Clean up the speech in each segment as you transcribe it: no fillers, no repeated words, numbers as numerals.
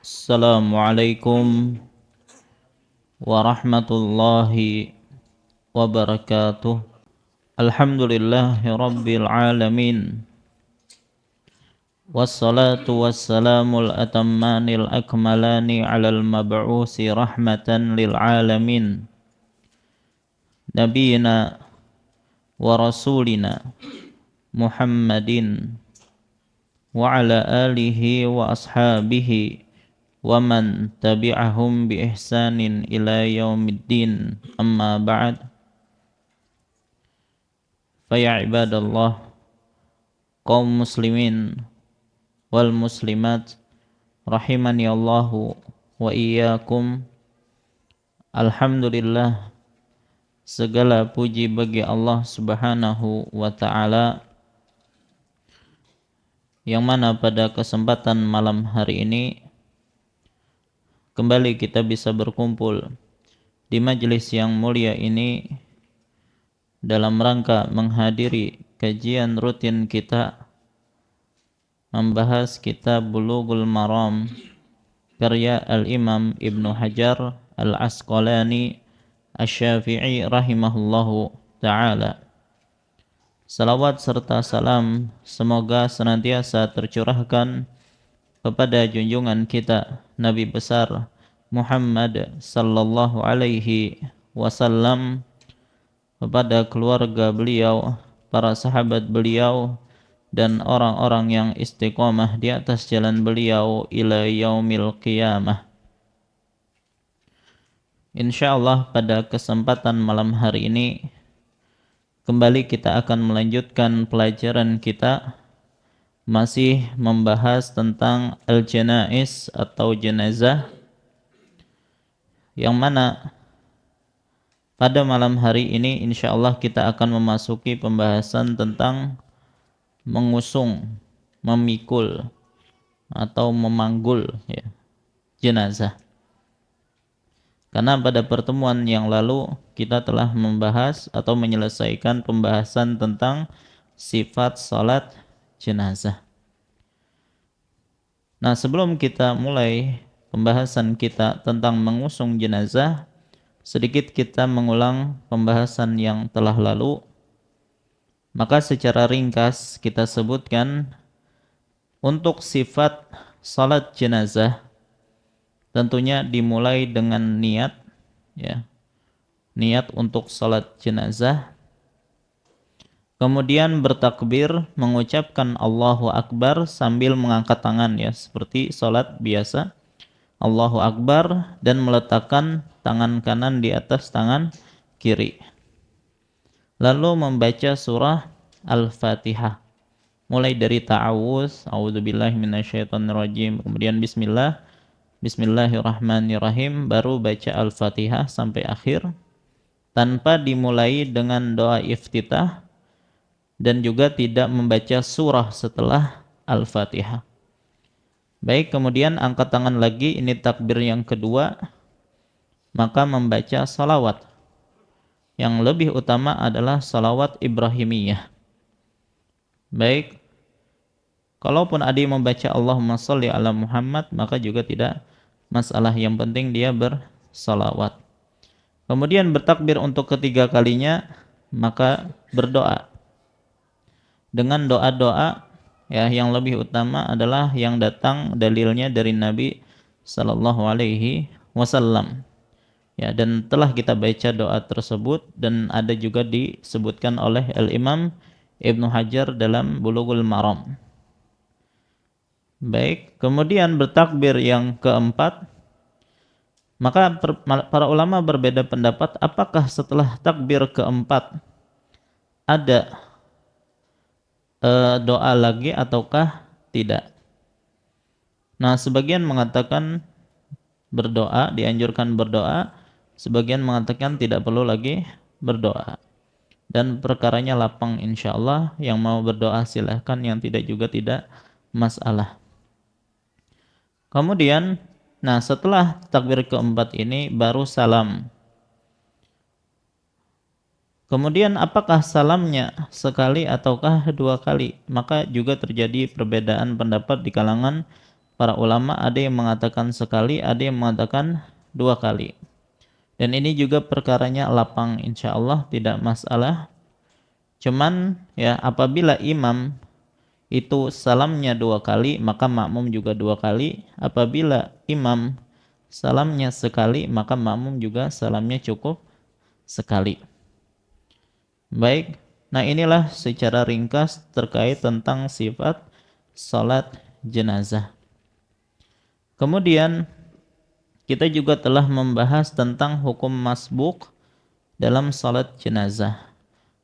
Assalamualaikum warahmatullahi wabarakatuh. Alhamdulillahi rabbil alamin. Wassalatu wassalamul atammanil akmalani alal mab'usi rahmatan lil alamin. Nabiyina wa rasulina Muhammadin wa ala alihi wa ashabihi wa man tabi'ahum bi ihsanin ila yaumiddin, amma ba'd. Fa ya ibadallah, kaum muslimin wal muslimat rahimani Allahu wa iyyakum. Alhamdulillah, segala puji bagi Allah Subhanahu wa taala, yang mana pada kesempatan malam hari ini kembali kita bisa berkumpul di majelis yang mulia ini dalam rangka menghadiri kajian rutin kita membahas kitab Bulughul Maram karya Al-Imam Ibnu Hajar Al-Asqalani Asy-Syafi'i rahimahullahu ta'ala. Salawat serta salam semoga senantiasa tercurahkan kepada junjungan kita Nabi besar Muhammad sallallahu alaihi wasallam, kepada keluarga beliau, para sahabat beliau, dan orang-orang yang istiqomah di atas jalan beliau ila yaumil qiyamah. Insyaallah pada kesempatan malam hari ini kembali kita akan melanjutkan pelajaran kita, masih membahas tentang al-janaiz atau jenazah, yang mana pada malam hari ini insyaallah kita akan memasuki pembahasan tentang mengusung, memikul atau memanggul jenazah. Karena pada pertemuan yang lalu kita telah membahas atau menyelesaikan pembahasan tentang sifat salat jenazah. Nah, sebelum kita mulai pembahasan kita tentang mengusung jenazah, sedikit kita mengulang pembahasan yang telah lalu. Maka secara ringkas kita sebutkan untuk sifat salat jenazah tentunya dimulai dengan niat, niat untuk salat jenazah. Kemudian bertakbir, mengucapkan Allahu Akbar sambil mengangkat tangan, seperti salat biasa. Allahu Akbar, dan meletakkan tangan kanan di atas tangan kiri. Lalu membaca surah Al-Fatihah. Mulai dari ta'awuz, a'udzubillahi minasyaitonirrajim, kemudian bismillah, bismillahirrahmanirrahim, baru baca Al-Fatihah sampai akhir, tanpa dimulai dengan doa iftitah, dan juga tidak membaca surah setelah Al-Fatihah. Baik, kemudian angkat tangan lagi, ini takbir yang kedua, maka membaca salawat. Yang lebih utama adalah salawat Ibrahimiyah. Baik, kalaupun ada yang membaca Allahumma sholli ala Muhammad, maka juga tidak masalah, yang penting dia bersalawat. Kemudian bertakbir untuk ketiga kalinya, maka berdoa dengan doa-doa yang lebih utama adalah yang datang dalilnya dari Nabi sallallahu alaihi wasallam. Dan telah kita baca doa tersebut, dan ada juga disebutkan oleh Al-Imam Ibnu Hajar dalam Bulughul Maram. Baik, kemudian bertakbir yang keempat, maka para ulama berbeda pendapat apakah setelah takbir keempat ada doa lagi ataukah tidak. Nah, sebagian mengatakan berdoa, dianjurkan berdoa, sebagian mengatakan tidak perlu lagi berdoa. Dan perkaranya lapang insyaallah, yang mau berdoa silahkan, yang tidak juga tidak masalah. Kemudian, setelah takbir keempat ini baru salam. Kemudian apakah salamnya sekali ataukah dua kali? Maka juga terjadi perbedaan pendapat di kalangan para ulama, ada yang mengatakan sekali, ada yang mengatakan 2 kali. Dan ini juga perkaranya lapang, insya Allah tidak masalah. Cuman ya, apabila imam itu salamnya 2 kali, maka makmum juga 2 kali. Apabila imam salamnya sekali, maka makmum juga salamnya cukup sekali. Baik, nah inilah secara ringkas terkait tentang sifat salat jenazah. Kemudian kita juga telah membahas tentang hukum masbuk dalam salat jenazah.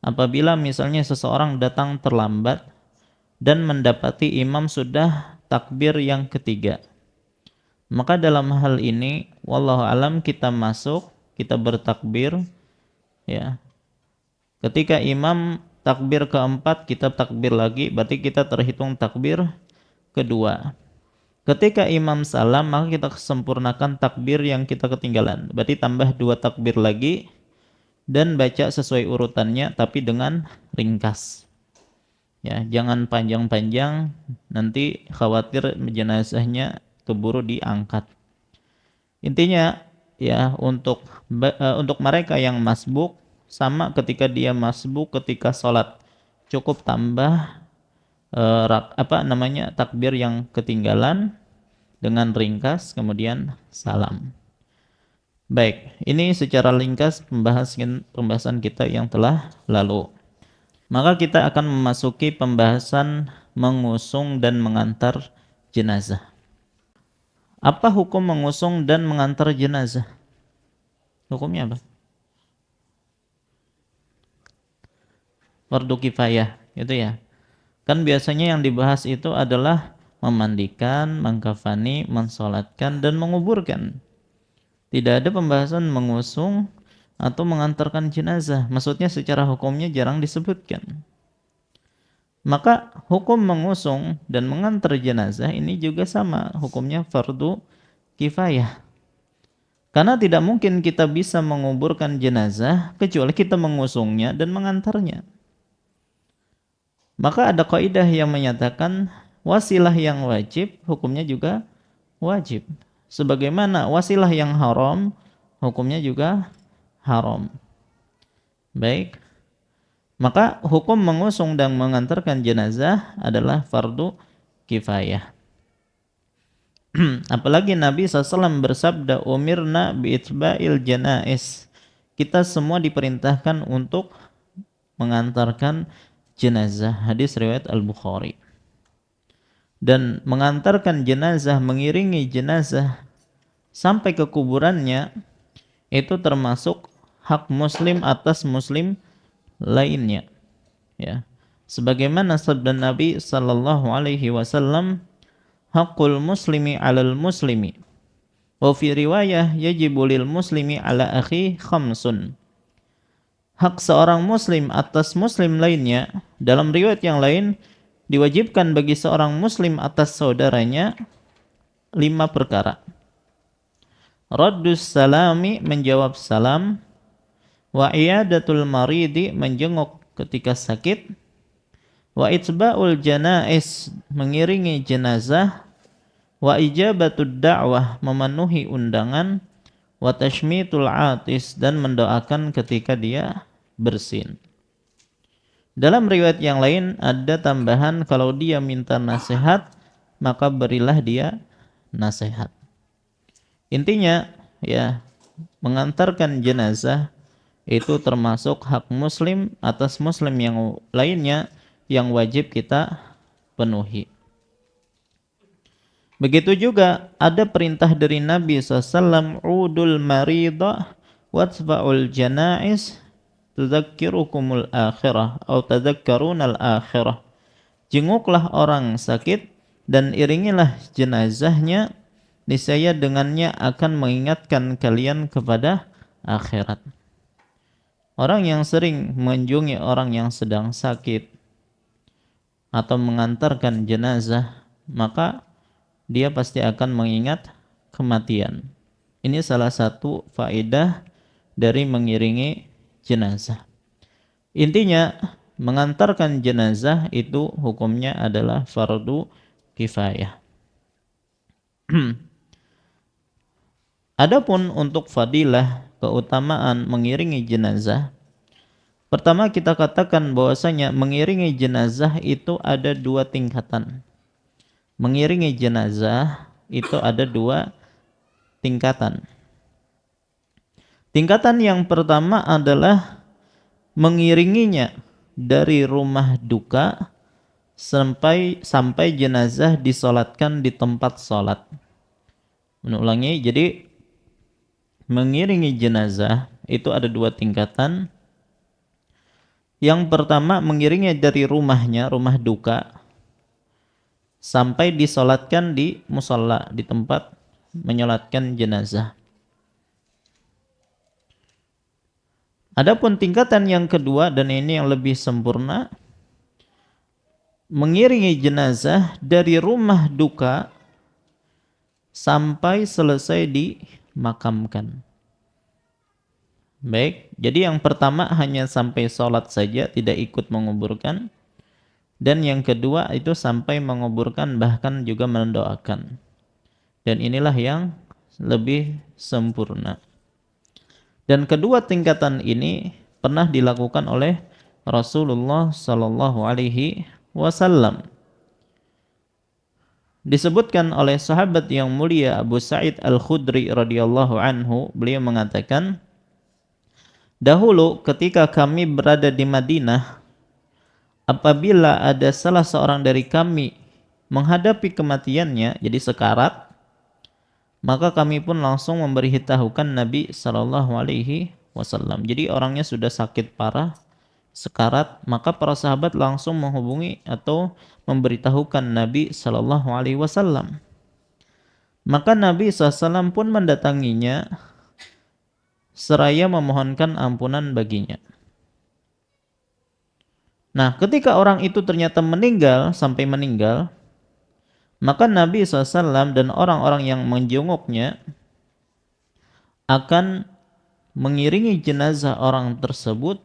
Apabila misalnya seseorang datang terlambat dan mendapati imam sudah takbir yang ketiga, maka dalam hal ini wallahu alam kita masuk, kita bertakbir ya. Ketika imam takbir keempat, kita takbir lagi, berarti kita terhitung takbir kedua. Ketika imam salam, maka kita sempurnakan takbir yang kita ketinggalan. Berarti tambah 2 takbir lagi dan baca sesuai urutannya, tapi dengan ringkas. Ya, jangan panjang-panjang, nanti khawatir jenazahnya keburu diangkat. Intinya ya, untuk mereka yang masbuk, sama ketika dia masbuk ketika sholat, cukup tambah takbir yang ketinggalan dengan ringkas, kemudian salam. Baik, ini secara ringkas pembahasan kita yang telah lalu. Maka kita akan memasuki pembahasan mengusung dan mengantar jenazah. Apa hukum mengusung dan mengantar jenazah? Hukumnya apa? Fardu kifayah, itu ya. Kan biasanya yang dibahas itu adalah memandikan, mengkafani, mensolatkan, dan menguburkan. Tidak ada pembahasan mengusung atau mengantarkan jenazah. Maksudnya secara hukumnya jarang disebutkan. Maka hukum mengusung dan mengantar jenazah ini juga sama, hukumnya fardu kifayah. Karena tidak mungkin kita bisa menguburkan jenazah kecuali kita mengusungnya dan mengantarnya. Maka ada kaidah yang menyatakan wasilah yang wajib hukumnya juga wajib. Sebagaimana wasilah yang haram hukumnya juga haram. Baik. Maka hukum mengusung dan mengantarkan jenazah adalah fardu kifayah. Apalagi Nabi SAW bersabda, umirna bi'itba'il janais. Kita semua diperintahkan untuk mengantarkan jenazah. Hadis riwayat Al-Bukhari. Dan mengantarkan jenazah, mengiringi jenazah sampai ke kuburannya, itu termasuk hak muslim atas muslim lainnya. Ya. Sebagaimana sabda Nabi SAW, haqqul muslimi 'alal muslimi. Wa fi riwayah yajibu lil muslimi 'ala akhi khamsun. Hak seorang muslim atas muslim lainnya, dalam riwayat yang lain diwajibkan bagi seorang muslim atas saudaranya 5 perkara. Raddus salami, menjawab salam, wa iyadatul maridi, menjenguk ketika sakit, wa itba'ul janais, mengiringi jenazah, wa ijabatud da'wah, memenuhi undangan, wa tashmitul atis, dan mendoakan ketika dia bersin. Dalam riwayat yang lain ada tambahan, kalau dia minta nasihat maka berilah dia nasihat. Intinya ya, mengantarkan jenazah itu termasuk hak muslim atas muslim yang lainnya yang wajib kita penuhi. Begitu juga ada perintah dari Nabi SAW, udul maridah watfa'ul janais tadzakirukumul akhirah atau tadzakkarunal akhirah. Jenguklah orang sakit dan iringilah jenazahnya, niscaya dengannya akan mengingatkan kalian kepada akhirat. Orang yang sering mengunjungi orang yang sedang sakit atau mengantarkan jenazah, maka dia pasti akan mengingat kematian. Ini salah satu faedah dari mengiringi jenazah. Intinya, mengantarkan jenazah itu hukumnya adalah fardu kifayah. Adapun untuk fadilah keutamaan mengiringi jenazah, pertama kita katakan bahwasanya mengiringi jenazah itu ada dua tingkatan. Mengiringi jenazah itu ada dua tingkatan. Tingkatan yang pertama adalah mengiringinya dari rumah duka sampai jenazah disolatkan di tempat solat. Ulangi, jadi mengiringi jenazah itu ada dua tingkatan. Yang pertama mengiringi dari rumahnya, rumah duka, sampai disolatkan di musalla, di tempat menyolatkan jenazah. Adapun tingkatan yang kedua, dan ini yang lebih sempurna, mengiringi jenazah dari rumah duka sampai selesai dimakamkan. Baik, jadi yang pertama hanya sampai sholat saja, tidak ikut menguburkan. Dan yang kedua itu sampai menguburkan, bahkan juga mendoakan. Dan inilah yang lebih sempurna. Dan kedua tingkatan ini pernah dilakukan oleh Rasulullah sallallahu alaihi wasallam. Disebutkan oleh sahabat yang mulia Abu Sa'id Al-Khudri radhiyallahu anhu, beliau mengatakan, dahulu ketika kami berada di Madinah, apabila ada salah seorang dari kami menghadapi kematiannya, jadi sekarat, maka kami pun langsung memberitahukan Nabi sallallahu alaihi wasallam. Jadi orangnya sudah sakit parah, sekarat, maka para sahabat langsung menghubungi atau memberitahukan Nabi sallallahu alaihi wasallam. Maka Nabi SAW pun mendatanginya seraya memohonkan ampunan baginya. Nah, ketika orang itu ternyata meninggal, sampai meninggal, maka Nabi SAW dan orang-orang yang menjenguknya akan mengiringi jenazah orang tersebut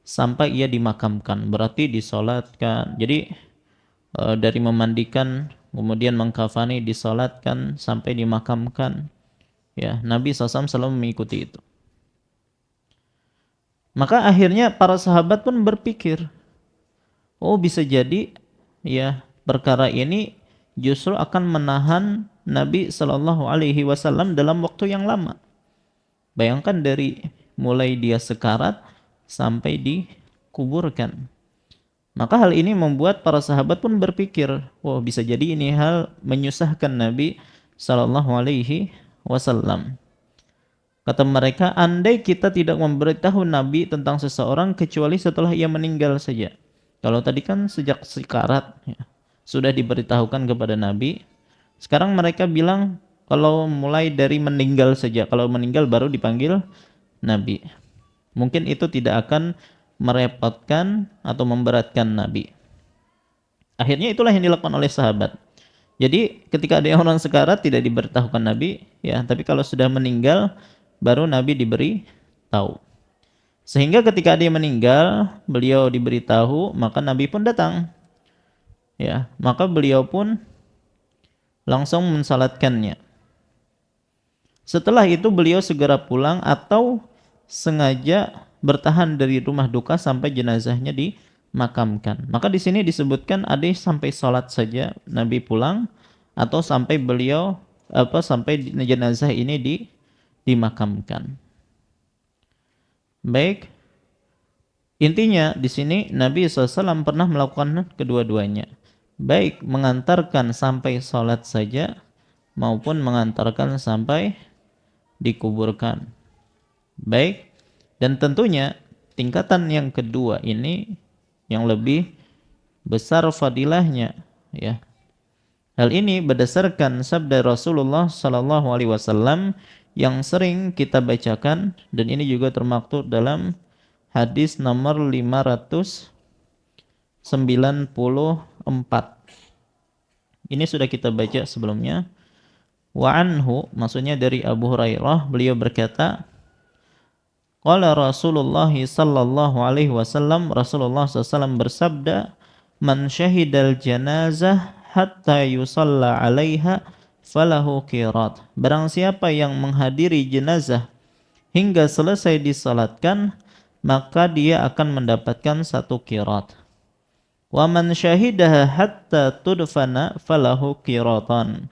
sampai ia dimakamkan, berarti disolatkan. Jadi dari memandikan, kemudian mengkafani, disolatkan sampai dimakamkan. Ya, Nabi SAW selalu mengikuti itu. Maka akhirnya para sahabat pun berpikir, oh bisa jadi ya perkara ini justru akan menahan Nabi Shallallahu Alaihi Wasallam dalam waktu yang lama. Bayangkan dari mulai dia sekarat sampai dikuburkan. Maka hal ini membuat para sahabat pun berpikir, oh bisa jadi ini hal menyusahkan Nabi Shallallahu Alaihi Wasallam. Kata mereka, andai kita tidak memberitahu Nabi tentang seseorang kecuali setelah ia meninggal saja. Kalau tadi kan sejak sekarat ya, sudah diberitahukan kepada Nabi. Sekarang mereka bilang kalau mulai dari meninggal saja. Kalau meninggal baru dipanggil Nabi. Mungkin itu tidak akan merepotkan atau memberatkan Nabi. Akhirnya itulah yang dilakukan oleh sahabat. Jadi ketika ada orang sekarat tidak diberitahukan Nabi, ya, tapi kalau sudah meninggal baru Nabi diberi tahu. Sehingga ketika dia meninggal, beliau diberitahu, maka Nabi pun datang. Ya, maka beliau pun langsung mensalatkannya. Setelah itu beliau segera pulang atau sengaja bertahan dari rumah duka sampai jenazahnya dimakamkan. Maka di sini disebutkan ada sampai salat saja Nabi pulang atau sampai beliau sampai jenazah ini dimakamkan. Baik. Intinya di sini Nabi SAW pernah melakukan kedua-duanya. Baik mengantarkan sampai sholat saja maupun mengantarkan sampai dikuburkan. Baik. Dan tentunya tingkatan yang kedua ini yang lebih besar fadilahnya, ya. Hal ini berdasarkan sabda Rasulullah sallallahu alaihi wasallam yang sering kita bacakan, dan ini juga termaktub dalam hadis nomor 594. Ini sudah kita baca sebelumnya. Wa anhu, maksudnya dari Abu Hurairah, beliau berkata, qala Rasulullah sallallahu alaihi wasallam, Rasulullah SAW bersabda, man syahidal janazah hatta yusalla alaiha falahu qirat. Barang siapa yang menghadiri jenazah hingga selesai disalatkan, maka dia akan mendapatkan 1 qirat. Wa man syahidaha hatta tudfana falahu qiratan.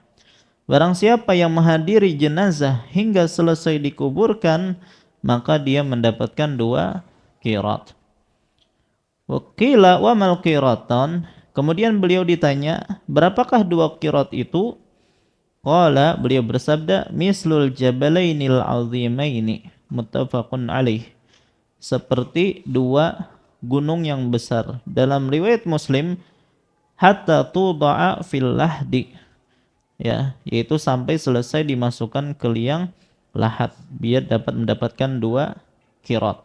Barang siapa yang menghadiri jenazah hingga selesai dikuburkan, maka dia mendapatkan 2 qirat. Wa qila wa mal qiratan. Kemudian beliau ditanya, berapakah 2 qirat itu? Qala, beliau bersabda, mislul jabalainil azimaini, muttafaqun alaih. Seperti 2 gunung yang besar. Dalam riwayat Muslim, hatta tuda'a fil lahdi, ya, yaitu sampai selesai dimasukkan ke liang lahat, biar dapat mendapatkan 2 qirat.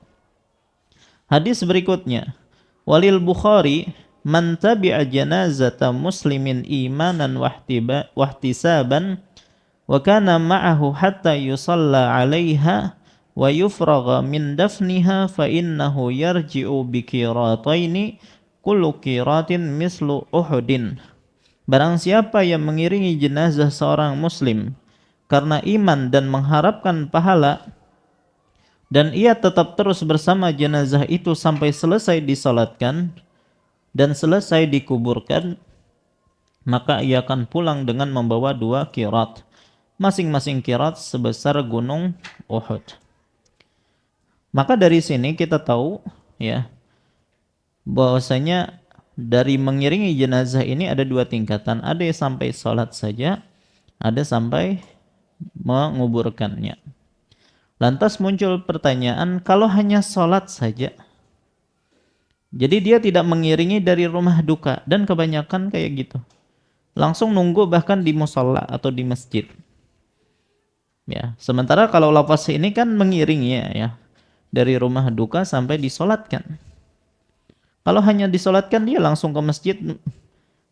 Hadis berikutnya, walil Bukhari, man tabi'a janazata muslimin imanan wahtisaban wa kana ma'ahu hatta yusalla 'alaiha wa yufragha min dafniha fa innahu yarji'u bi qirataini kullu qiratin mislu Uhudin. Barang siapa yang mengiringi jenazah seorang muslim karena iman dan mengharapkan pahala, dan ia tetap terus bersama jenazah itu sampai selesai disalatkan dan selesai dikuburkan, maka ia akan pulang dengan membawa 2 qirat. Masing-masing qirat sebesar gunung Uhud. Maka dari sini kita tahu, ya, bahwasanya dari mengiringi jenazah ini ada 2 tingkatan. Ada yang sampai salat saja, ada sampai menguburkannya. Lantas muncul pertanyaan, kalau hanya salat saja, jadi dia tidak mengiringi dari rumah duka, dan kebanyakan kayak gitu. Langsung nunggu bahkan di musholla atau di masjid. Ya, sementara kalau lafaz ini kan mengiringi, ya, dari rumah duka sampai disolatkan. Kalau hanya disolatkan, dia langsung ke masjid,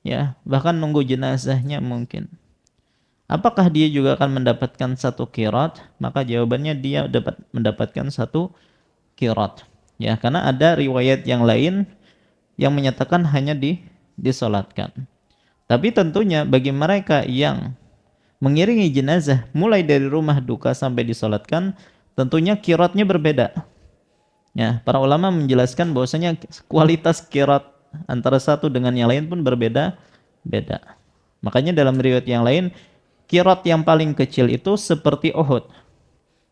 ya, bahkan nunggu jenazahnya mungkin. Apakah dia juga akan mendapatkan 1 qirat? Maka jawabannya dia dapat mendapatkan 1 qirat. Ya, karena ada riwayat yang lain yang menyatakan hanya disolatkan. Tapi tentunya bagi mereka yang mengiringi jenazah mulai dari rumah duka sampai disolatkan, tentunya qiratnya berbeda. Ya, para ulama menjelaskan bahwasanya kualitas qirat antara satu dengan yang lain pun berbeda-beda. Makanya dalam riwayat yang lain, qirat yang paling kecil itu seperti Uhud.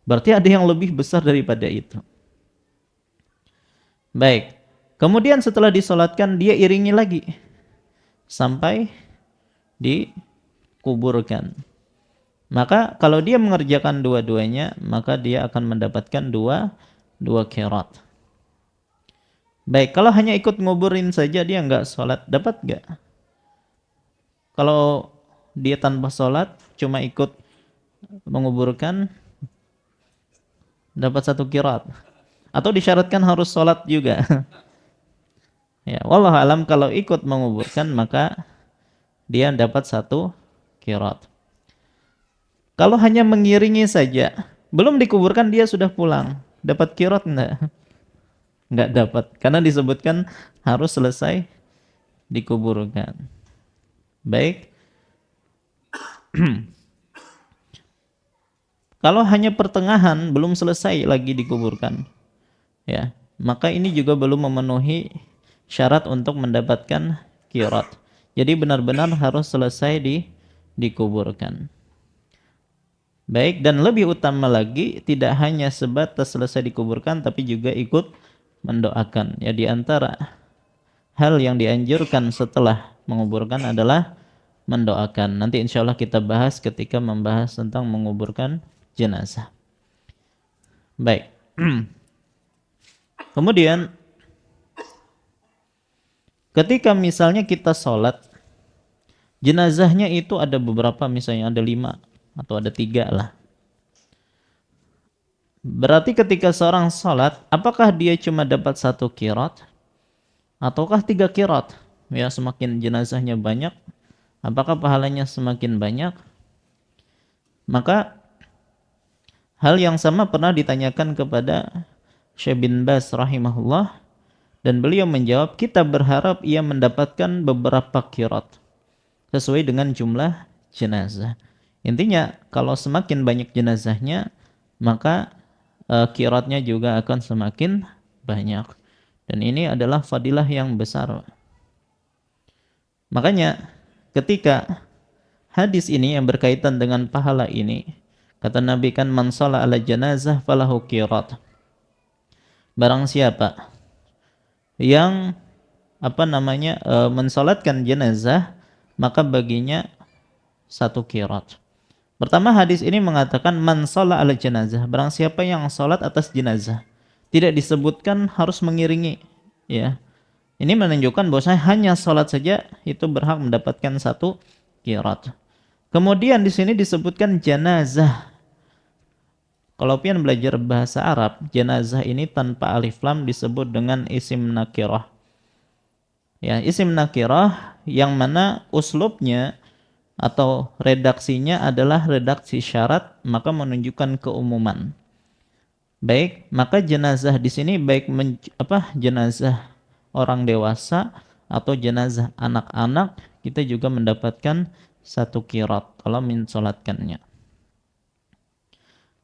Berarti ada yang lebih besar daripada itu. Baik, kemudian setelah disolatkan dia iringi lagi sampai dikuburkan. Maka kalau dia mengerjakan dua-duanya, maka dia akan mendapatkan 2 qirat. Baik, kalau hanya ikut nguburin saja dia enggak sholat, dapat enggak? Kalau dia tanpa sholat, cuma ikut menguburkan, dapat 1 qirat. Atau disyaratkan harus sholat juga. Ya, wallahu alam, kalau ikut menguburkan maka dia dapat 1 qirat. Kalau hanya mengiringi saja, belum dikuburkan dia sudah pulang, dapat qirat enggak? Enggak dapat, karena disebutkan harus selesai dikuburkan. Baik. Kalau hanya pertengahan, belum selesai lagi dikuburkan, ya, maka ini juga belum memenuhi syarat untuk mendapatkan qirat. Jadi benar-benar harus selesai dikuburkan. Baik, dan lebih utama lagi, tidak hanya sebatas selesai dikuburkan, tapi juga ikut mendoakan. Ya, di antara hal yang dianjurkan setelah menguburkan adalah mendoakan. Nanti insya Allah kita bahas ketika membahas tentang menguburkan jenazah. Baik. Kemudian ketika misalnya kita sholat, jenazahnya itu ada beberapa, misalnya ada 5 atau ada 3 lah. Berarti ketika seorang sholat, apakah dia cuma dapat 1 qirat ataukah 3 qirat? Ya, semakin jenazahnya banyak, apakah pahalanya semakin banyak? Maka hal yang sama pernah ditanyakan kepada Syekh bin Baz rahimahullah, dan beliau menjawab, kita berharap ia mendapatkan beberapa qirat sesuai dengan jumlah jenazah. Intinya kalau semakin banyak jenazahnya, maka qiratnya juga akan semakin banyak. Dan ini adalah fadilah yang besar. Makanya ketika hadis ini yang berkaitan dengan pahala ini, kata Nabi kan, man shalla ala janazah falahu qirat. Barang siapa yang mensalatkan jenazah, maka baginya satu qirat. Pertama, hadis ini mengatakan man shalla ala janazah, barang siapa yang salat atas jenazah. Tidak disebutkan harus mengiringi, ya. Ini menunjukkan bahwasanya hanya salat saja itu berhak mendapatkan satu qirat. Kemudian di sini disebutkan janazah. Kalau pian belajar bahasa Arab, jenazah ini tanpa alif lam disebut dengan isim nakirah. Ya, isim nakirah yang mana uslubnya atau redaksinya adalah redaksi syarat, maka menunjukkan keumuman. Baik, maka jenazah di sini baik jenazah orang dewasa atau jenazah anak-anak, kita juga mendapatkan satu qirat kalau mensolatkannya.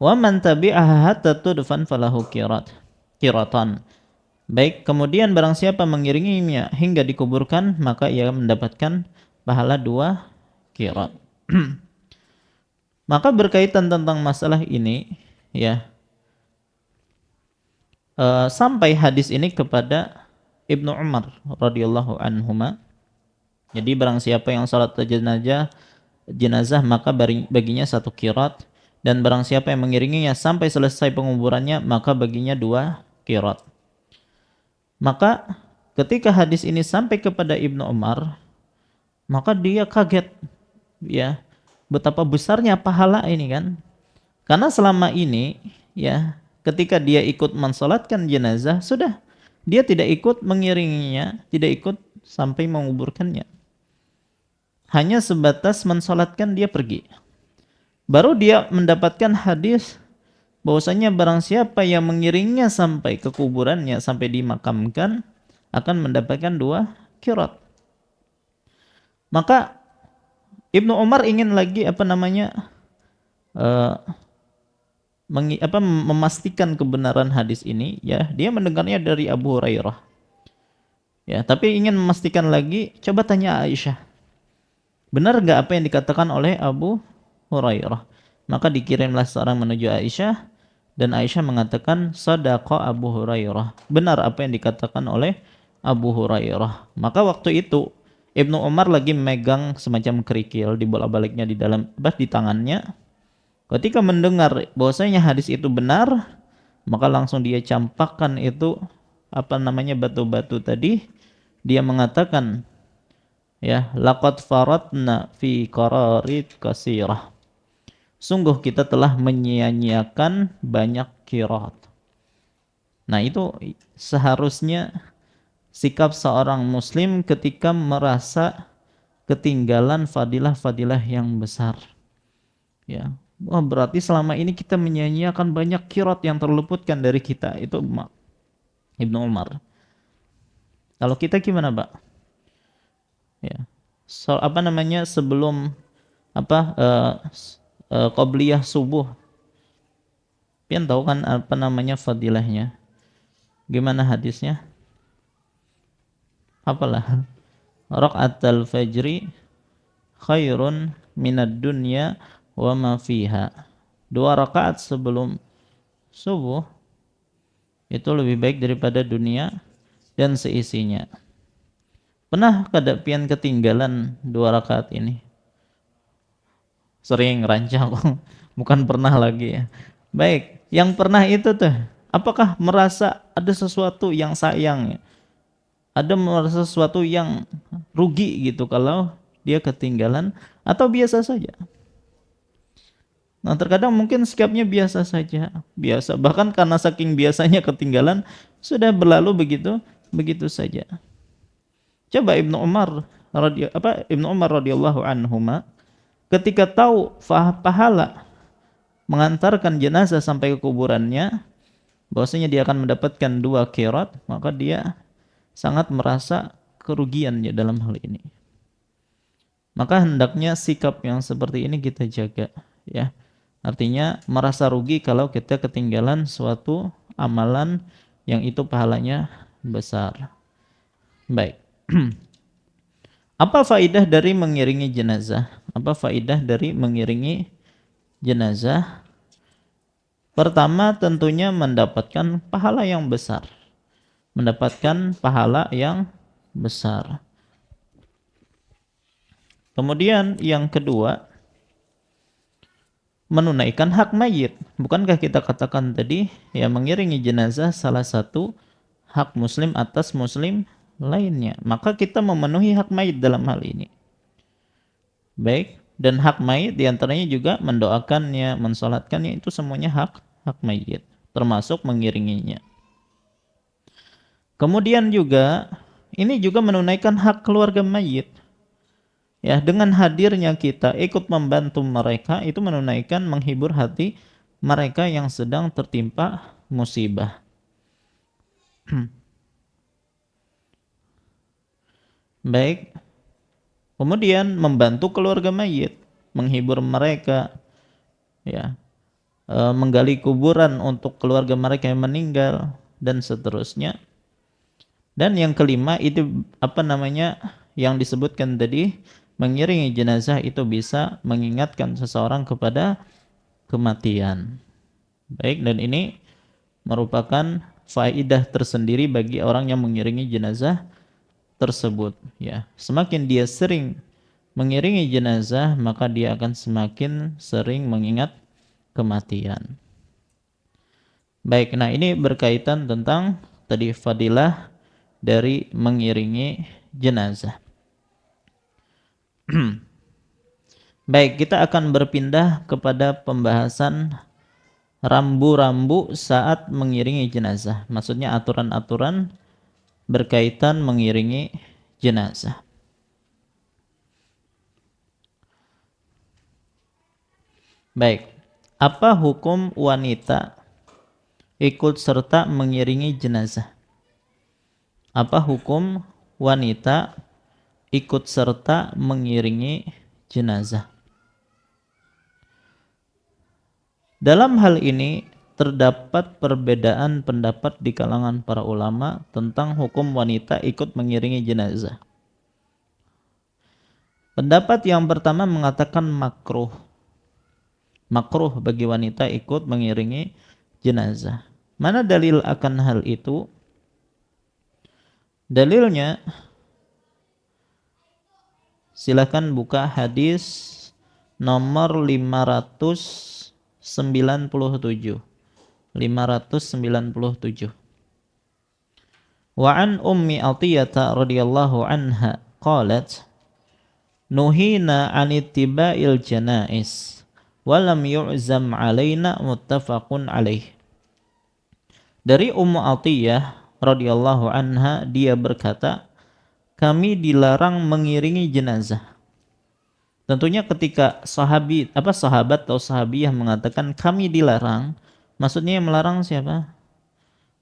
Wa man tabi'aha hatta tudfan falahu qiratan. Baik, kemudian barang siapa mengiringinya hingga dikuburkan, maka ia mendapatkan pahala 2 qirat. Maka berkaitan tentang masalah ini, ya, sampai hadis ini kepada Ibnu Umar radhiyallahu anhuma. Jadi barang siapa yang salat jenazah maka baginya satu qirat, dan barang siapa yang mengiringinya sampai selesai penguburannya maka baginya 2 qirat. Maka ketika hadis ini sampai kepada Ibnu Umar, maka dia kaget, ya, betapa besarnya pahala ini kan. Karena selama ini, ya, ketika dia ikut mensalatkan jenazah, sudah, dia tidak ikut mengiringinya, tidak ikut sampai menguburkannya. Hanya sebatas mensalatkan dia pergi. Baru dia mendapatkan hadis bahwasanya barang siapa yang mengiringnya sampai ke kuburannya, sampai dimakamkan, akan mendapatkan 2 qirat. Maka Ibnu Umar ingin lagi memastikan kebenaran hadis ini, ya, dia mendengarnya dari Abu Hurairah. Ya, tapi ingin memastikan lagi, coba tanya Aisyah. Benar enggak apa yang dikatakan oleh Abu Hurairah? Maka dikirimlah seorang menuju Aisyah, dan Aisyah mengatakan shadaqa Abu Hurairah. Benar apa yang dikatakan oleh Abu Hurairah. Maka waktu itu Ibnu Umar lagi memegang semacam kerikil di bola-baliknya di tangannya. Ketika mendengar bahwasanya hadis itu benar, maka langsung dia campakkan itu batu-batu tadi. Dia mengatakan, ya, laqad faratna fi qararit kasirah. Sungguh kita telah menyia-nyiakan banyak qirat. Nah, itu seharusnya sikap seorang muslim ketika merasa ketinggalan fadilah-fadilah yang besar. Ya, wah, berarti selama ini kita menyia-nyiakan banyak qirat yang terluputkan dari kita. Itu Ibnu Umar. Kalau kita gimana, Pak? Ya. Sebelum qobliyah subuh. Pian tahu kan fadilahnya? Gimana hadisnya? Apalah? Raq'atul fajri khairun minad dunya wa ma fiha. 2 rakaat sebelum subuh itu lebih baik daripada dunia dan seisinya. Pernah pian ketinggalan 2 rakaat ini? Sering rancang, bukan pernah lagi ya. Baik, yang pernah itu tuh, apakah merasa ada sesuatu yang sayang ya? Ada merasa sesuatu yang rugi gitu kalau dia ketinggalan, atau biasa saja? Nah, terkadang mungkin sikapnya biasa saja, biasa, bahkan karena saking biasanya ketinggalan sudah berlalu begitu saja. Coba Ibnu Umar radhiyallahu anhuma ketika tahu pahala mengantarkan jenazah sampai ke kuburannya, bahwasanya dia akan mendapatkan 2 qirat, maka dia sangat merasa kerugiannya dalam hal ini. Maka hendaknya sikap yang seperti ini kita jaga, ya. Artinya merasa rugi kalau kita ketinggalan suatu amalan yang itu pahalanya besar. Baik. Apa faidah dari mengiringi jenazah? Apa faidah dari mengiringi jenazah? Pertama tentunya mendapatkan pahala yang besar. Mendapatkan pahala yang besar. Kemudian yang kedua, menunaikan hak mayit. Bukankah kita katakan tadi, ya mengiringi jenazah salah satu hak muslim atas muslim lainnya. Maka kita memenuhi hak mayit dalam hal ini. Baik, dan hak mayit diantaranya juga mendoakannya, mensolatkannya, itu semuanya hak mayit, termasuk mengiringinya. Kemudian juga, ini juga menunaikan hak keluarga mayit. Ya, dengan hadirnya kita ikut membantu mereka, itu menunaikan, menghibur hati mereka yang sedang tertimpa musibah. Baik. Kemudian membantu keluarga mayit, menghibur mereka, ya, menggali kuburan untuk keluarga mereka yang meninggal, dan seterusnya. Dan yang kelima itu yang disebutkan tadi, mengiringi jenazah itu bisa mengingatkan seseorang kepada kematian. Baik, dan ini merupakan faidah tersendiri bagi orang yang mengiringi jenazah tersebut, ya. Semakin dia sering mengiringi jenazah, maka dia akan semakin sering mengingat kematian. Baik, nah ini berkaitan tentang tadi fadilah dari mengiringi jenazah. Baik, kita akan berpindah kepada pembahasan rambu-rambu saat mengiringi jenazah. Maksudnya aturan-aturan berkaitan mengiringi jenazah. Baik, apa hukum wanita ikut serta mengiringi jenazah? Apa hukum wanita ikut serta mengiringi jenazah? Dalam hal ini terdapat perbedaan pendapat di kalangan para ulama tentang hukum wanita ikut mengiringi jenazah. Pendapat yang pertama mengatakan makruh. Makruh bagi wanita ikut mengiringi jenazah. Mana dalil akan hal itu? Dalilnya, silakan buka hadis nomor 597. 597. Wa an ummi Atiyah radhiyallahu anha qalat nuhina an ittiba'il janais wa lam yu'zam alaina, muttafaqun alaih. Dari Ummu Atiyah radhiyallahu anha, dia berkata, kami dilarang mengiringi jenazah. Tentunya ketika sahabat atau sahabiyah mengatakan kami dilarang, maksudnya yang melarang siapa?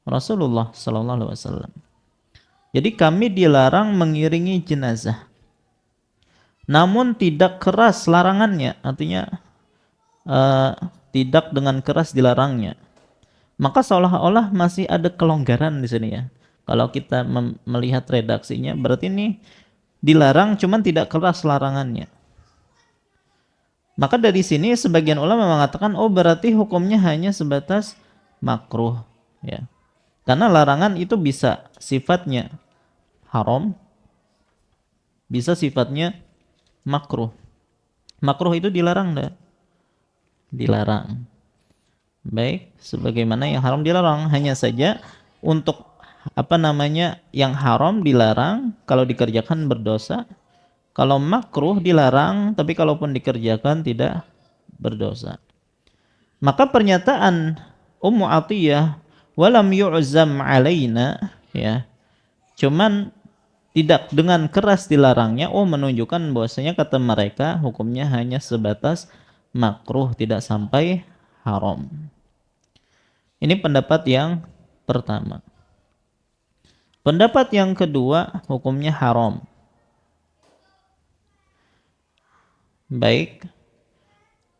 Rasulullah sallallahu alaihi wasallam. Jadi kami dilarang mengiringi jenazah. Namun tidak keras larangannya, artinya tidak dengan keras dilarangnya. Maka seolah-olah masih ada kelonggaran di sini, ya. Kalau kita melihat redaksinya, berarti ini dilarang cuman tidak keras larangannya. Maka dari sini sebagian ulama mengatakan, oh berarti hukumnya hanya sebatas makruh, ya. Karena larangan itu bisa sifatnya haram, bisa sifatnya makruh. Makruh itu dilarang enggak? Dilarang. Baik, sebagaimana yang haram dilarang, hanya saja untuk yang haram dilarang kalau dikerjakan berdosa. Kalau makruh dilarang, tapi kalaupun dikerjakan tidak berdosa. Maka pernyataan Ummu Atiyah walam yu'zam alaina, ya, cuman tidak dengan keras dilarangnya, menunjukkan bahwasanya kata mereka hukumnya hanya sebatas makruh, tidak sampai haram. Ini pendapat yang pertama. Pendapat yang kedua, hukumnya haram. Baik.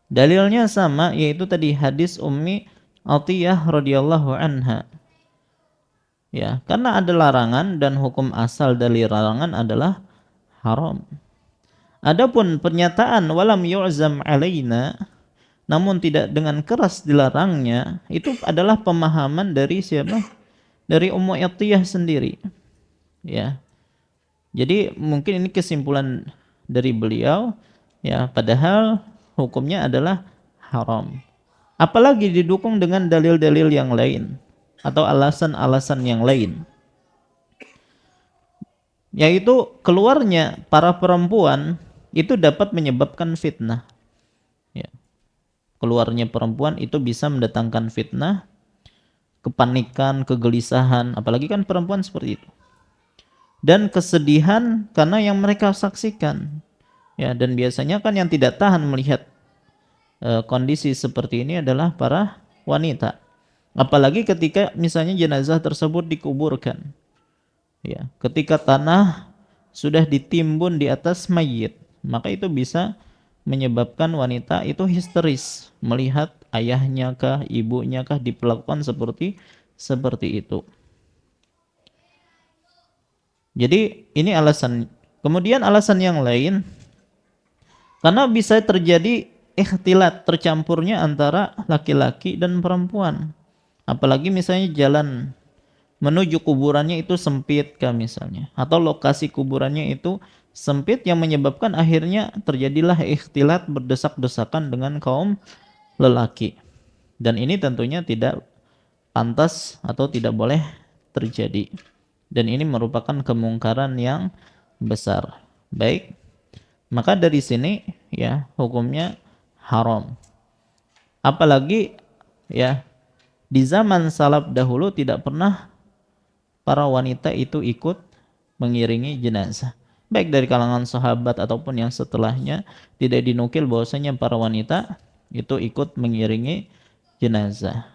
Dalilnya sama, yaitu tadi hadis Ummi Atiyah radhiyallahu anha. Ya, karena ada larangan dan hukum asal dari larangan adalah haram. Adapun pernyataan walam yu'zam alaina, namun tidak dengan keras dilarangnya, itu adalah pemahaman dari siapa? Dari Ummu Atiyah sendiri. Ya. Jadi mungkin ini kesimpulan dari beliau, ya, padahal hukumnya adalah haram. Apalagi didukung dengan dalil-dalil yang lain atau alasan-alasan yang lain, yaitu keluarnya para perempuan itu dapat menyebabkan fitnah. Ya. Keluarnya perempuan itu bisa mendatangkan fitnah, kepanikan, kegelisahan, apalagi kan perempuan seperti itu. Dan kesedihan karena yang mereka saksikan. Ya, dan biasanya kan yang tidak tahan melihat kondisi seperti ini adalah para wanita. Apalagi ketika misalnya jenazah tersebut dikuburkan. Ya, ketika tanah sudah ditimbun di atas mayit, maka itu bisa menyebabkan wanita itu histeris melihat ayahnya kah, ibunya kah diperlakukan seperti itu. Jadi ini alasan. Kemudian alasan yang lain, karena bisa terjadi ikhtilat, tercampurnya antara laki-laki dan perempuan. Apalagi misalnya jalan menuju kuburannya itu sempit kah misalnya, atau lokasi kuburannya itu sempit yang menyebabkan akhirnya terjadilah ikhtilat, berdesak-desakan dengan kaum lelaki. Dan ini tentunya tidak pantas atau tidak boleh terjadi. Dan ini merupakan kemungkaran yang besar. Baik, maka dari sini ya hukumnya haram. Apalagi ya di zaman salaf dahulu tidak pernah para wanita itu ikut mengiringi jenazah. Baik dari kalangan sahabat ataupun yang setelahnya tidak dinukil bahwasanya para wanita itu ikut mengiringi jenazah.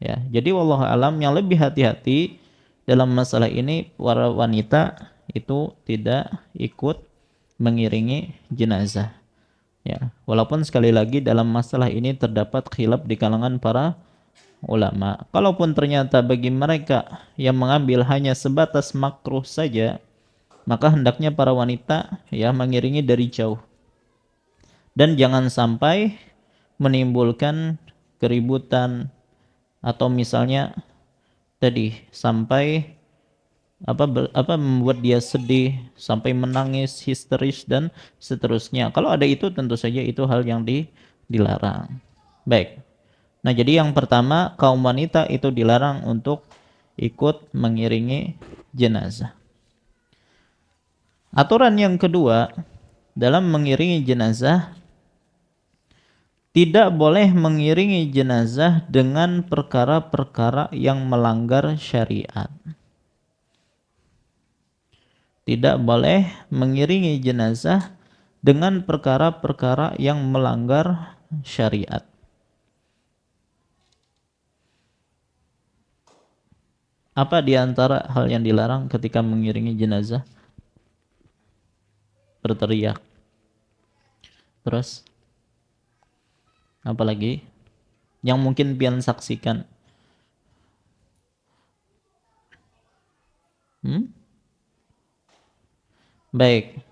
Ya, jadi wallahu alam yang lebih hati-hati dalam masalah ini para wanita itu tidak ikut mengiringi jenazah. Ya, walaupun sekali lagi dalam masalah ini terdapat khilaf di kalangan para ulama. Kalaupun ternyata bagi mereka yang mengambil hanya sebatas makruh saja, maka hendaknya para wanita ya mengiringi dari jauh. Dan jangan sampai menimbulkan keributan atau misalnya tadi sampai membuat dia sedih sampai menangis histeris dan seterusnya. Kalau ada itu tentu saja itu hal yang dilarang. Baik. Nah, jadi yang pertama kaum wanita itu dilarang untuk ikut mengiringi jenazah. Aturan yang kedua dalam mengiringi jenazah, tidak boleh mengiringi jenazah dengan perkara-perkara yang melanggar syariat. Tidak boleh mengiringi jenazah dengan perkara-perkara yang melanggar syariat. Apa di antara hal yang dilarang ketika mengiringi jenazah? Berteriak. Terus apalagi yang mungkin pian saksikan? Baik.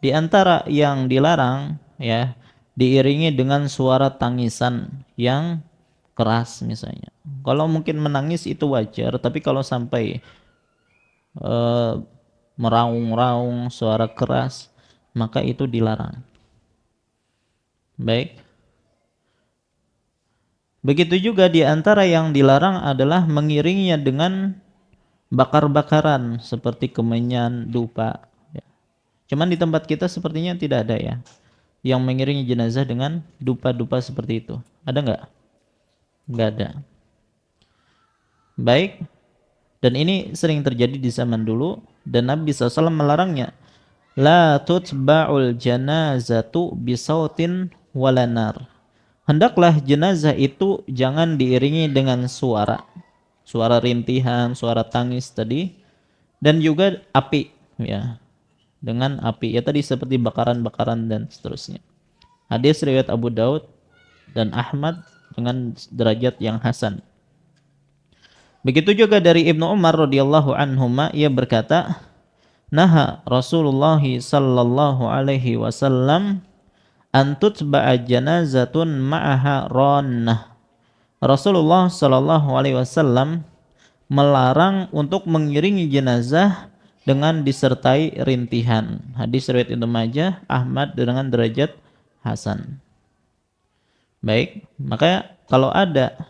Di antara yang dilarang ya, diiringi dengan suara tangisan yang keras misalnya. Kalau mungkin menangis itu wajar, tapi kalau sampai meraung-raung suara keras, maka itu dilarang. Baik. Begitu juga di antara yang dilarang adalah mengiringinya dengan bakar-bakaran seperti kemenyan, dupa. Ya. Cuman di tempat kita sepertinya tidak ada ya yang mengiringi jenazah dengan dupa-dupa seperti itu. Ada nggak? Nggak ada. Baik. Dan ini sering terjadi di zaman dulu dan Nabi SAW melarangnya. La tutba'ul janazatu bisautin walanar. Hendaklah jenazah itu jangan diiringi dengan suara rintihan, suara tangis tadi, dan juga api ya, dengan api ya tadi seperti bakaran-bakaran dan seterusnya. Hadis riwayat Abu Daud dan Ahmad dengan derajat yang hasan. Begitu juga dari Ibnu Umar radhiyallahu anhuma, ia berkata, naha Rasulullah sallallahu alaihi wasallam an tutba'a janazatun ma'aha rannah. Rasulullah sallallahu alaihi wasallam melarang untuk mengiringi jenazah dengan disertai rintihan. Hadis riwayat Ibnu Majah, Ahmad dengan derajat hasan. Baik, maka kalau ada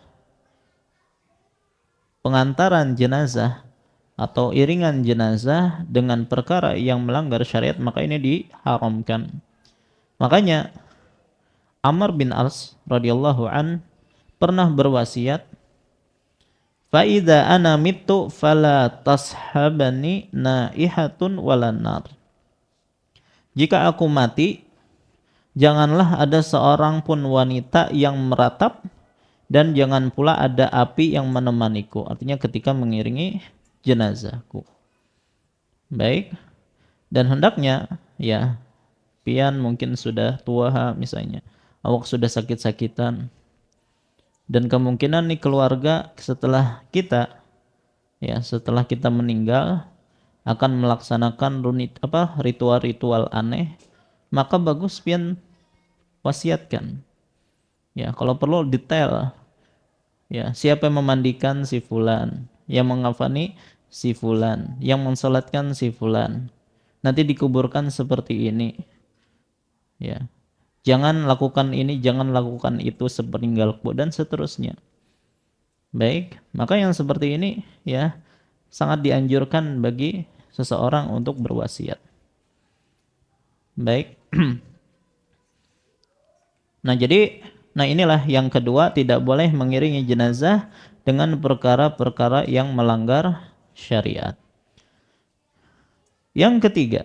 pengantaran jenazah atau iringan jenazah dengan perkara yang melanggar syariat, maka ini diharamkan. Makanya Amr bin As radhiyallahu an pernah berwasiat, fa idza ana mittu fala tashabani naihatun wala nar. Jika aku mati, janganlah ada seorang pun wanita yang meratap, dan jangan pula ada api yang menemaniku. Artinya ketika mengiringi jenazahku. Baik. Dan hendaknya, ya, pian mungkin sudah tua misalnya, awak sudah sakit-sakitan, dan kemungkinan nih keluarga setelah kita, ya, setelah kita meninggal akan melaksanakan ritual-ritual aneh, maka bagus pian wasiatkan. Ya, kalau perlu detail. Ya, siapa yang memandikan si fulan, yang mengafani si fulan, yang mensalatkan si fulan. Nanti dikuburkan seperti ini. Ya. Jangan lakukan ini, jangan lakukan itu sepeninggalku, dan seterusnya. Baik, maka yang seperti ini ya sangat dianjurkan bagi seseorang untuk berwasiat. Baik. Nah inilah yang kedua, tidak boleh mengiringi jenazah dengan perkara-perkara yang melanggar syariat. Yang ketiga,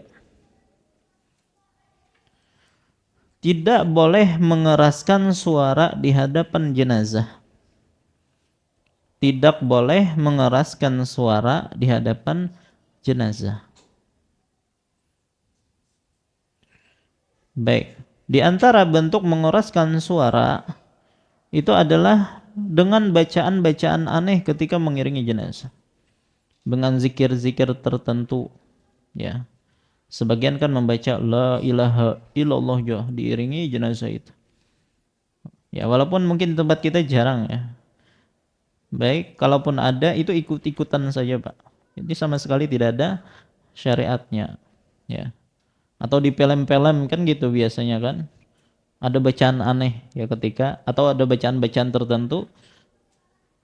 tidak boleh mengeraskan suara di hadapan jenazah. Tidak boleh mengeraskan suara di hadapan jenazah. Baik. Di antara bentuk mengeraskan suara itu adalah dengan bacaan-bacaan aneh ketika mengiringi jenazah. Dengan zikir-zikir tertentu, ya. Sebagian kan membaca la ilaha illallah ya diiringi jenazah itu. Ya, walaupun mungkin di tempat kita jarang ya. Baik, kalaupun ada itu ikut-ikutan saja, Pak. Ini sama sekali tidak ada syariatnya, ya. Atau di film-film kan gitu biasanya kan, ada bacaan aneh ya ketika, atau ada bacaan-bacaan tertentu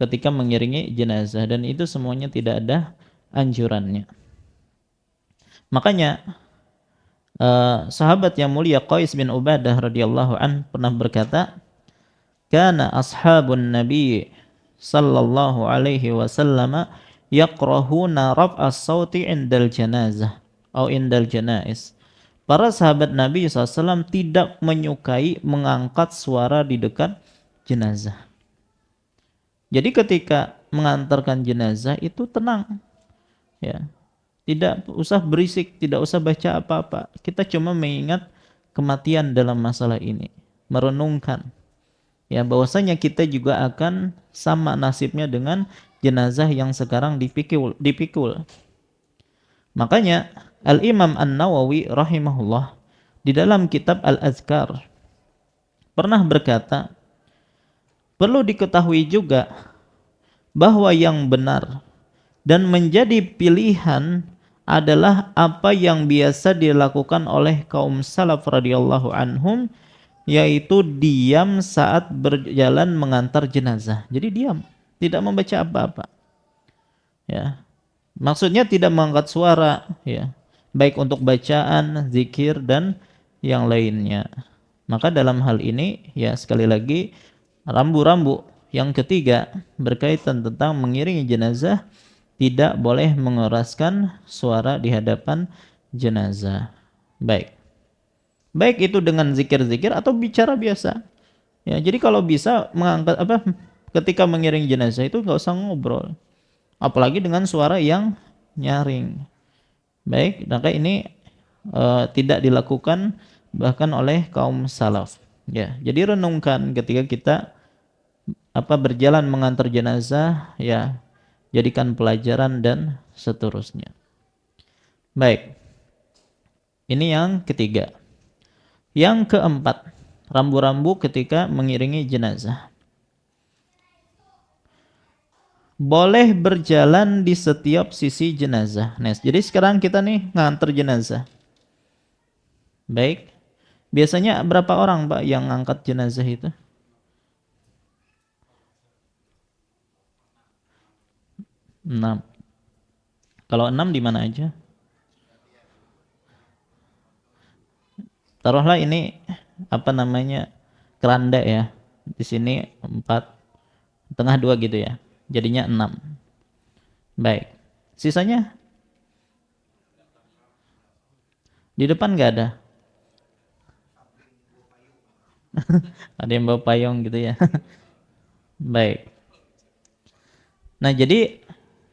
ketika mengiringi jenazah, dan itu semuanya tidak ada anjurannya. Makanya sahabat yang mulia Qais bin Ubadah radhiyallahu an pernah berkata, kana ashabun nabi sallallahu alaihi wasallam yakrahuna raf'as sauti indal janazah atau indal janaiz. Para sahabat Nabi SAW tidak menyukai mengangkat suara di dekat jenazah. Jadi ketika mengantarkan jenazah itu tenang, ya, tidak usah berisik, tidak usah baca apa-apa. Kita cuma mengingat kematian dalam masalah ini, merenungkan, ya, bahwasanya kita juga akan sama nasibnya dengan jenazah yang sekarang dipikul. Makanya Al-Imam An-Nawawi rahimahullah di dalam kitab Al-Azkar pernah berkata, perlu diketahui juga bahwa yang benar dan menjadi pilihan adalah apa yang biasa dilakukan oleh kaum salaf radhiyallahu anhum, yaitu diam saat berjalan mengantar jenazah. Jadi diam, tidak membaca apa-apa. Ya. Maksudnya tidak mengangkat suara, ya. Baik untuk bacaan, zikir, dan yang lainnya. Maka dalam hal ini, ya, sekali lagi, rambu-rambu yang ketiga berkaitan tentang mengiringi jenazah, tidak boleh mengeraskan suara di hadapan jenazah. Baik itu dengan zikir-zikir atau bicara biasa. Ya, jadi kalau bisa mengangkat ketika mengiringi jenazah itu nggak usah ngobrol, apalagi dengan suara yang nyaring. Baik, maka ini tidak dilakukan bahkan oleh kaum salaf. Ya, jadi renungkan ketika kita berjalan mengantar jenazah, ya, jadikan pelajaran dan seterusnya. Baik. Ini yang ketiga. Yang keempat, rambu-rambu ketika mengiringi jenazah. Boleh berjalan di setiap sisi jenazah. Nah, jadi sekarang kita nih ngantar jenazah. Baik. Biasanya berapa orang, Pak, yang ngangkat jenazah itu? 6. Kalau 6 di mana aja? Taruhlah ini keranda ya. Di sini 4, tengah 2 gitu ya. Jadinya 6. Baik. Sisanya di depan nggak ada. Ada yang bawa payung gitu ya. Baik. Nah, jadi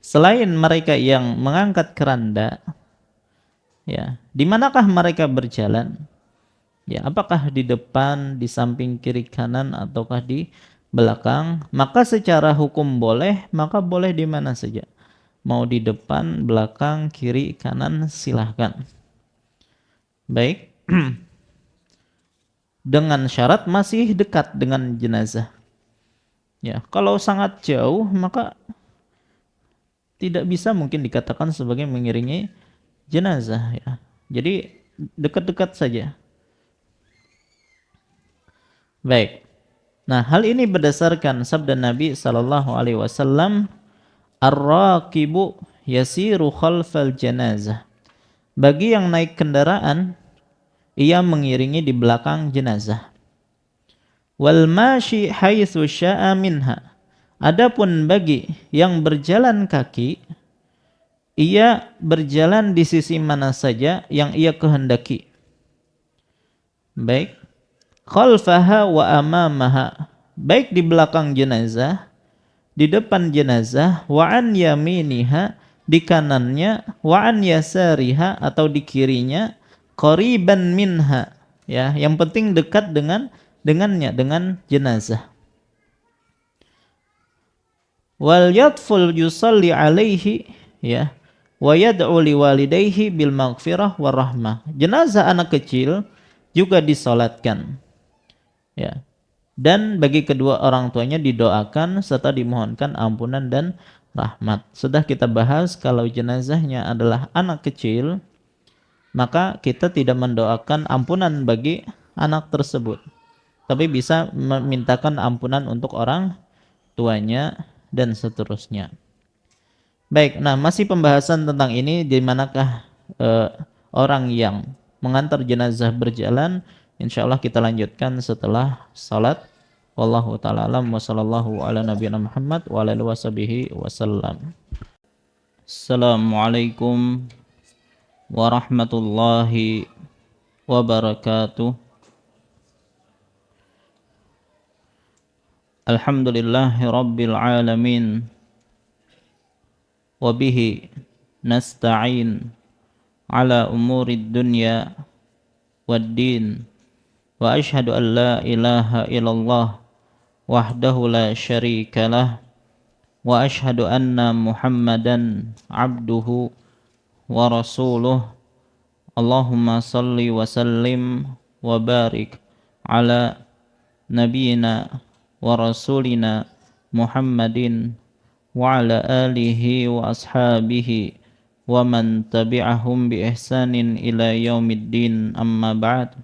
selain mereka yang mengangkat keranda, ya, di manakah mereka berjalan? Ya, apakah di depan, di samping kiri kanan, ataukah di belakang? Maka secara hukum boleh, maka boleh di mana saja. Mau di depan, belakang, kiri, kanan, silahkan. Baik. Dengan syarat masih dekat dengan jenazah. Ya, kalau sangat jauh maka tidak bisa mungkin dikatakan sebagai mengiringi jenazah ya. Jadi dekat-dekat saja. Baik. Nah, hal ini berdasarkan sabda Nabi sallallahu alaihi wasallam, "Ar-raqibu yasiru khalfal janazah." Bagi yang naik kendaraan, ia mengiringi di belakang jenazah. Wal mashi haitsu syaa minha. Adapun bagi yang berjalan kaki, ia berjalan di sisi mana saja yang ia kehendaki. Baik khalfaha wa amamaha, baik di belakang jenazah, di depan jenazah, wa an yaminiha, di kanannya, wa an yasariha, atau di kirinya, qariban minha, ya, yang penting dekat dengannya, dengan jenazah. Wal yadful yusalli alaihi, ya, wa yad'u liwalidayhi bil maghfirah war rahmah. Jenazah anak kecil juga disolatkan, ya, dan bagi kedua orang tuanya didoakan serta dimohonkan ampunan dan rahmat. Sudah kita bahas kalau jenazahnya adalah anak kecil, maka kita tidak mendoakan ampunan bagi anak tersebut, tapi bisa memintakan ampunan untuk orang tuanya dan seterusnya. Baik, nah masih pembahasan tentang ini, di manakah orang yang mengantar jenazah berjalan. Insyaallah kita lanjutkan setelah salat. Wallahu taala alam wa sallallahu ala nabiyina Muhammad wa ala alihi washabihi wasallam. Assalamualaikum warahmatullahi wabarakatuh. Alhamdulillahi rabbil alamin. Wa bihi nasta'in ala umurid dunya wad din. Wa ashhadu an la ilaha illallah wahdahu la syarika lah, wa ashhadu anna Muhammadan abduhu wa rasuluh. Allahumma salli wa sallim wa barik ala nabiyyina wa rasulina Muhammadin wa ala alihi wa ashabihi wa man tabi'ahum bi ihsanin ila yaumiddin, amma ba'd.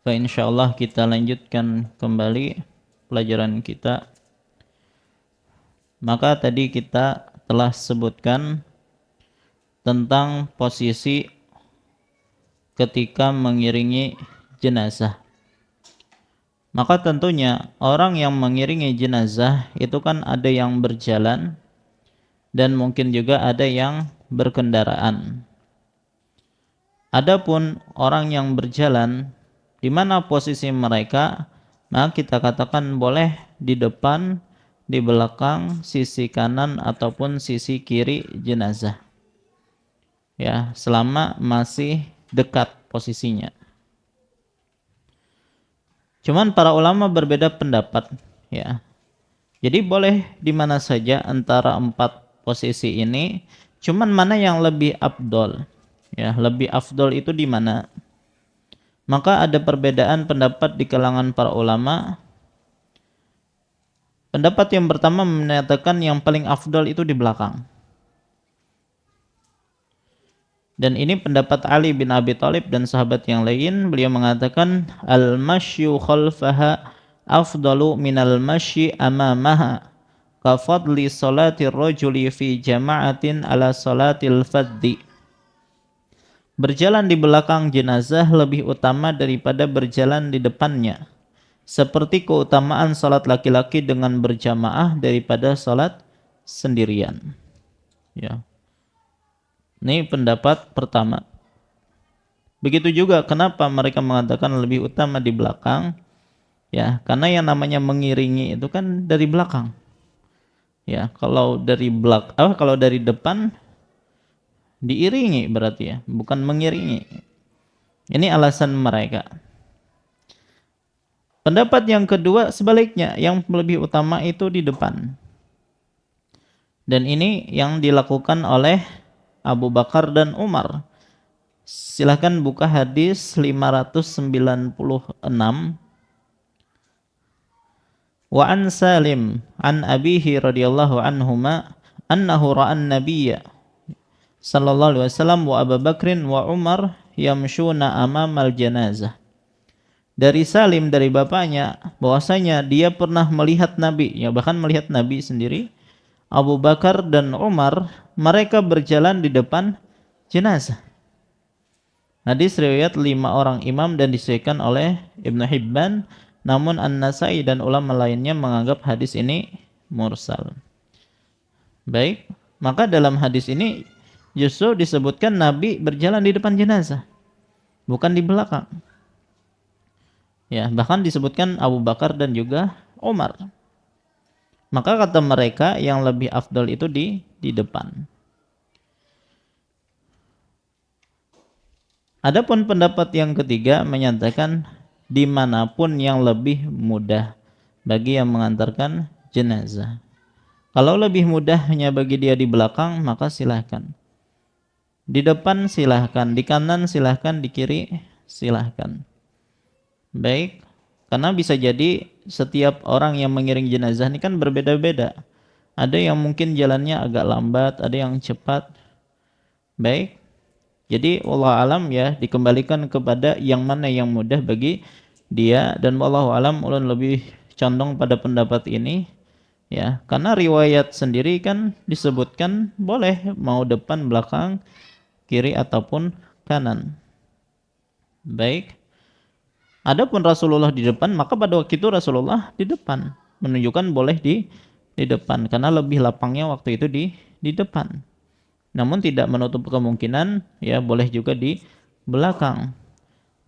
Fa insyaallah kita lanjutkan kembali pelajaran kita. Maka tadi kita telah sebutkan tentang posisi ketika mengiringi jenazah. Maka tentunya orang yang mengiringi jenazah itu kan ada yang berjalan dan mungkin juga ada yang berkendaraan. Adapun orang yang berjalan, di mana posisi mereka, maka kita katakan boleh di depan, di belakang, sisi kanan ataupun sisi kiri jenazah. Ya, selama masih dekat posisinya. Cuman para ulama berbeda pendapat, ya. Jadi boleh di mana saja antara empat posisi ini, cuman mana yang lebih afdol? Ya, lebih afdol itu di mana? Maka ada perbedaan pendapat di kalangan para ulama. Pendapat yang pertama menyatakan yang paling afdol itu di belakang. Dan ini pendapat Ali bin Abi Thalib dan sahabat yang lain. Beliau mengatakan al-masyu khalfaha afdalu minal masyi amamaha ka fadli salatir rajuli fi jama'atin ala salatil faddi. Berjalan di belakang jenazah lebih utama daripada berjalan di depannya, seperti keutamaan salat laki-laki dengan berjamaah daripada salat sendirian. Ya. Ini pendapat pertama. Begitu juga kenapa mereka mengatakan lebih utama di belakang? Ya, karena yang namanya mengiringi itu kan dari belakang. Ya, kalau dari kalau dari depan diiringi berarti ya, bukan mengiringi. Ini alasan mereka. Pendapat yang kedua sebaliknya, yang lebih utama itu di depan. Dan ini yang dilakukan oleh Abu Bakar dan Umar. Silahkan buka hadis 596. Wa an Salim an abihi radhiyallahu anhuma annahu ra'an nabiyya sallallahu alaihi wasallam wa Abu Bakrin wa Umar yamshuna amamal janazah. Dari Salim dari bapaknya bahwasanya dia pernah melihat Nabi, ya bahkan melihat Nabi sendiri, Abu Bakar dan Umar mereka berjalan di depan jenazah. Hadis riwayat 5 orang imam dan disahihkan oleh Ibnu Hibban, namun An-Nasai dan ulama lainnya menganggap hadis ini mursal. Baik, maka dalam hadis ini justru disebutkan Nabi berjalan di depan jenazah, bukan di belakang. Ya, bahkan disebutkan Abu Bakar dan juga Umar. Maka kata mereka yang lebih afdal itu di depan. Adapun pendapat yang ketiga menyatakan dimanapun yang lebih mudah bagi yang mengantarkan jenazah. Kalau lebih mudah hanya bagi dia di belakang, maka silahkan. Di depan silahkan, di kanan silahkan, di kiri silahkan. Baik, karena bisa jadi setiap orang yang mengiring jenazah ini kan berbeda-beda. Ada yang mungkin jalannya agak lambat, ada yang cepat. Baik, jadi wallahu alam ya, dikembalikan kepada yang mana yang mudah bagi dia, dan wallahu alam ulun lebih condong pada pendapat ini ya, karena riwayat sendiri kan disebutkan boleh mau depan, belakang, kiri ataupun kanan. Baik. Adapun Rasulullah di depan, maka pada waktu itu Rasulullah di depan, menunjukkan boleh di depan karena lebih lapangnya waktu itu di depan. Namun tidak menutup kemungkinan ya boleh juga di belakang.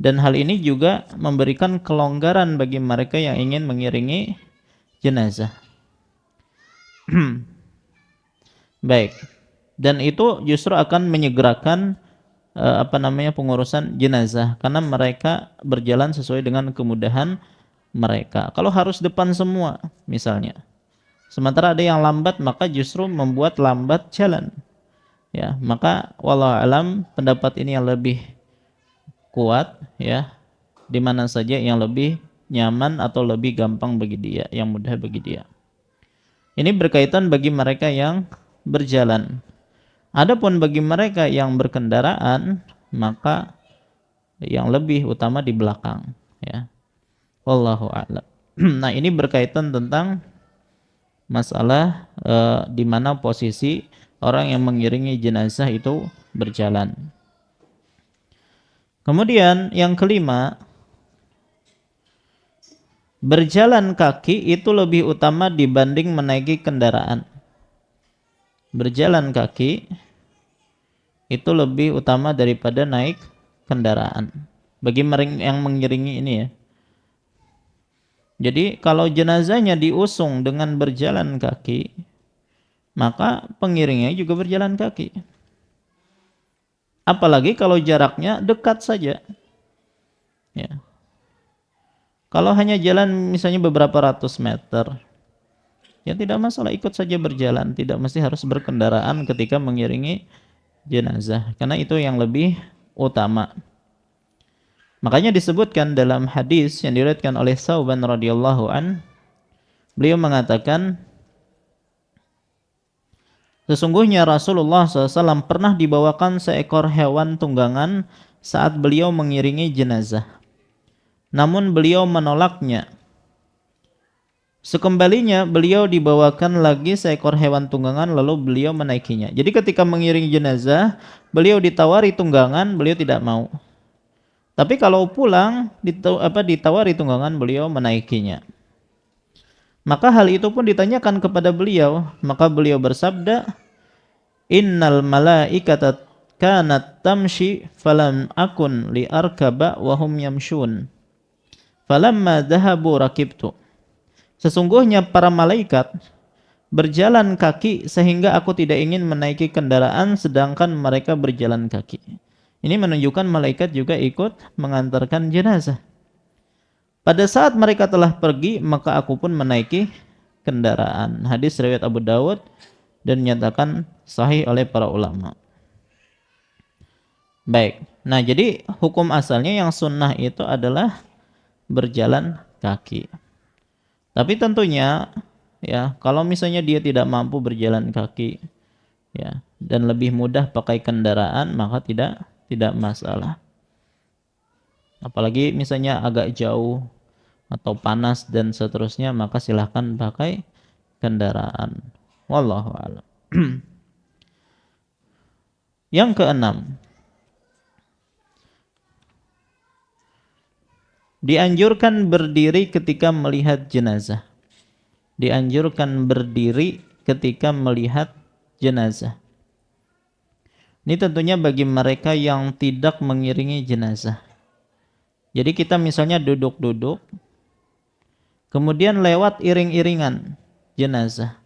Dan hal ini juga memberikan kelonggaran bagi mereka yang ingin mengiringi jenazah. Baik. Dan itu justru akan menyegerakan pengurusan jenazah karena mereka berjalan sesuai dengan kemudahan mereka. Kalau harus depan semua misalnya, sementara ada yang lambat, maka justru membuat lambat jalan. Ya, maka wallahu alam pendapat ini yang lebih kuat ya, di mana saja yang lebih nyaman atau lebih gampang bagi dia, yang mudah bagi dia. Ini berkaitan bagi mereka yang berjalan. Adapun bagi mereka yang berkendaraan, maka yang lebih utama di belakang ya. Wallahu a'lam. Nah, ini berkaitan tentang masalah di mana posisi orang yang mengiringi jenazah itu berjalan. Kemudian yang kelima, berjalan kaki itu lebih utama dibanding menaiki kendaraan. Berjalan kaki itu lebih utama daripada naik kendaraan. Bagi yang mengiringi ini ya. Jadi kalau jenazahnya diusung dengan berjalan kaki, maka pengiringnya juga berjalan kaki. Apalagi kalau jaraknya dekat saja. Ya. Kalau hanya jalan misalnya beberapa ratus meter, ya tidak masalah, ikut saja berjalan, tidak mesti harus berkendaraan ketika mengiringi jenazah, karena itu yang lebih utama. Makanya disebutkan dalam hadis yang diriwayatkan oleh Sauban radhiyallahu an, beliau mengatakan, sesungguhnya Rasulullah SAW pernah dibawakan seekor hewan tunggangan saat beliau mengiringi jenazah. Namun beliau menolaknya. Sekembalinya beliau dibawakan lagi seekor hewan tunggangan lalu beliau menaikinya. Jadi ketika mengiringi jenazah, beliau ditawari tunggangan, beliau tidak mau. Tapi kalau pulang ditawari tunggangan, beliau menaikinya. Maka hal itu pun ditanyakan kepada beliau, maka beliau bersabda, "Innal malaikata kanat tamshi falam akun li arkaba wa hum yamshun. Falamma dhahabu rakibtu." Sesungguhnya para malaikat berjalan kaki sehingga aku tidak ingin menaiki kendaraan sedangkan mereka berjalan kaki. Ini menunjukkan malaikat juga ikut mengantarkan jenazah. Pada saat mereka telah pergi, maka aku pun menaiki kendaraan. Hadis riwayat Abu Dawud dan dinyatakan sahih oleh para ulama. Baik. Nah, jadi hukum asalnya yang sunnah itu adalah berjalan kaki. Tapi tentunya ya, kalau misalnya dia tidak mampu berjalan kaki ya dan lebih mudah pakai kendaraan, maka tidak masalah. Apalagi misalnya agak jauh atau panas dan seterusnya, maka silahkan pakai kendaraan. Wallahu a'lam. Yang keenam, dianjurkan berdiri ketika melihat jenazah. Dianjurkan berdiri ketika melihat jenazah. Ini tentunya bagi mereka yang tidak mengiringi jenazah. Jadi kita misalnya duduk-duduk, kemudian lewat iring-iringan jenazah.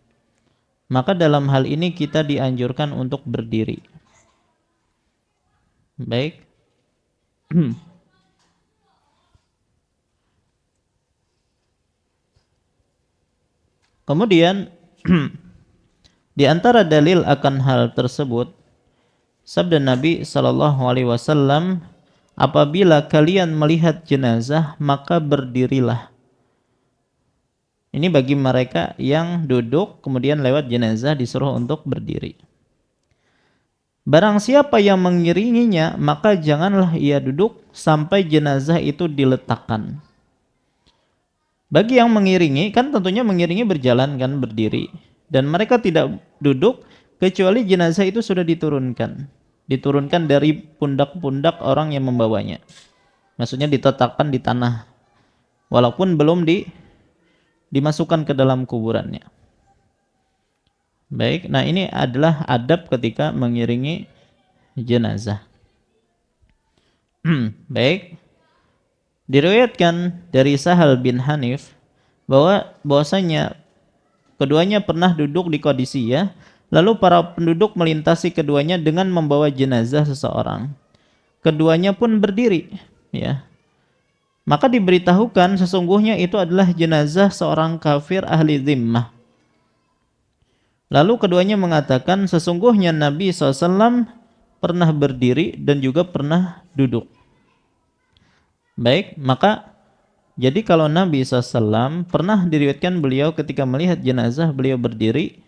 Maka dalam hal ini kita dianjurkan untuk berdiri. Baik. Kemudian di antara dalil akan hal tersebut, sabda Nabi SAW, apabila kalian melihat jenazah, maka berdirilah. Ini bagi mereka yang duduk, kemudian lewat jenazah disuruh untuk berdiri. Barang siapa yang mengiringinya, maka janganlah ia duduk sampai jenazah itu diletakkan. Bagi yang mengiringi, kan tentunya mengiringi berjalan kan, berdiri. Dan mereka tidak duduk, kecuali jenazah itu sudah diturunkan. Diturunkan dari pundak-pundak orang yang membawanya. Maksudnya diletakkan di tanah. Walaupun belum dimasukkan ke dalam kuburannya. Baik, nah ini adalah adab ketika mengiringi jenazah. Baik. Diriwayatkan dari Sahal bin Hanif bahwasanya keduanya pernah duduk di Qadisiyah, lalu para penduduk melintasi keduanya dengan membawa jenazah seseorang. Keduanya pun berdiri, ya. Maka diberitahukan sesungguhnya itu adalah jenazah seorang kafir ahli zimmah. Lalu keduanya mengatakan sesungguhnya Nabi SAW pernah berdiri dan juga pernah duduk. Baik, maka jadi kalau Nabi SAW pernah diriwayatkan beliau ketika melihat jenazah beliau berdiri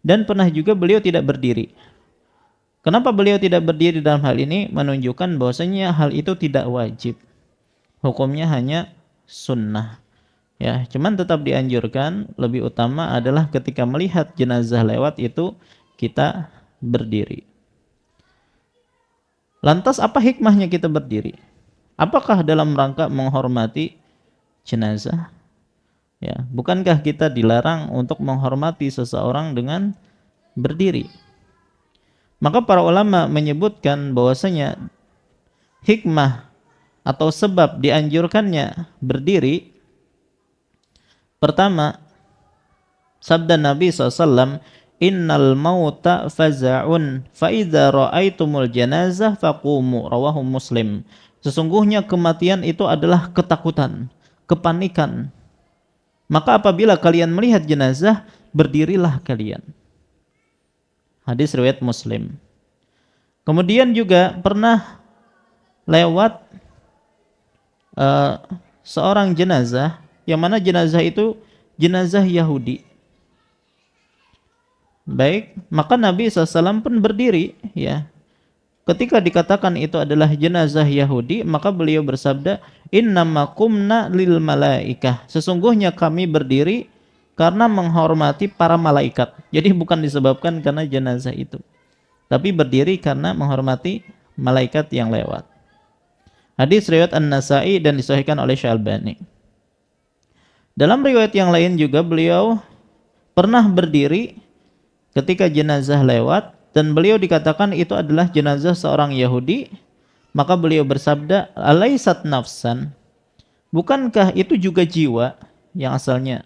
dan pernah juga beliau tidak berdiri. Kenapa beliau tidak berdiri dalam hal ini? Menunjukkan bahwasanya hal itu tidak wajib. Hukumnya hanya sunnah. Ya, cuman tetap dianjurkan, lebih utama adalah ketika melihat jenazah lewat itu kita berdiri. Lantas apa hikmahnya kita berdiri? Apakah dalam rangka menghormati jenazah? Ya, bukankah kita dilarang untuk menghormati seseorang dengan berdiri? Maka para ulama menyebutkan bahwasanya hikmah atau sebab dianjurkannya berdiri, pertama, sabda Nabi SAW, innal mauta faza'un fa idza ra'aitumul janazah faqumu, rawahu Muslim. Sesungguhnya kematian itu adalah ketakutan. kepanikan. Maka apabila kalian melihat jenazah, berdirilah kalian. Hadis riwayat Muslim. Kemudian juga pernah lewat seorang jenazah, yang mana jenazah itu jenazah Yahudi. Baik, maka Nabi SAW pun berdiri, ya. Ketika dikatakan itu adalah jenazah Yahudi, maka beliau bersabda, innama qumna lil malaikah. Sesungguhnya kami berdiri karena menghormati para malaikat. Jadi bukan disebabkan karena jenazah itu, tapi berdiri karena menghormati malaikat yang lewat. Hadis riwayat An-Nasa'i dan disahihkan oleh Syalbani. Dalam riwayat yang lain juga beliau pernah berdiri ketika jenazah lewat, dan beliau dikatakan itu adalah jenazah seorang Yahudi. Maka beliau bersabda, alaisat nafsan, bukankah itu juga jiwa yang asalnya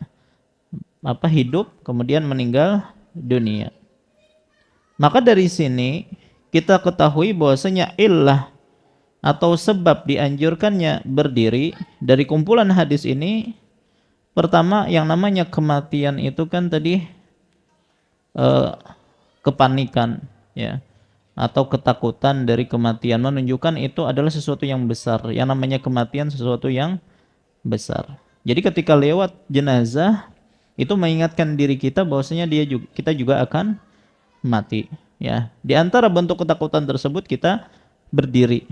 hidup kemudian meninggal dunia. Maka dari sini kita ketahui bahwasanya illah atau sebab dianjurkannya berdiri dari kumpulan hadis ini, pertama yang namanya kematian itu kan tadi kepanikan, ya, atau ketakutan dari kematian, menunjukkan itu adalah sesuatu yang besar. Yang namanya kematian sesuatu yang besar. Jadi ketika lewat jenazah itu mengingatkan diri kita bahwasanya kita juga akan mati, ya. Di antara bentuk ketakutan tersebut kita berdiri.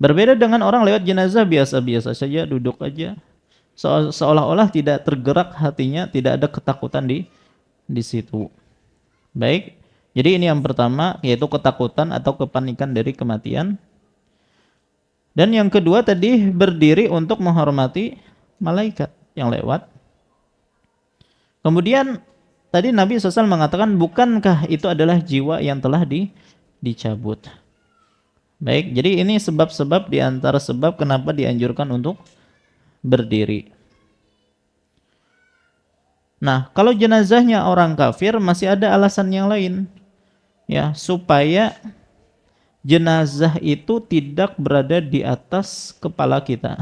Berbeda dengan orang lewat jenazah biasa-biasa saja, duduk aja, seolah-olah tidak tergerak hatinya, tidak ada ketakutan di situ. Baik, jadi ini yang pertama, yaitu ketakutan atau kepanikan dari kematian. Dan yang kedua tadi, berdiri untuk menghormati malaikat yang lewat. Kemudian tadi Nabi SAW mengatakan, bukankah itu adalah jiwa yang telah dicabut. Baik, jadi ini sebab-sebab di antara sebab kenapa dianjurkan untuk berdiri. Nah, kalau jenazahnya orang kafir masih ada alasan yang lain, ya, supaya jenazah itu tidak berada di atas kepala kita.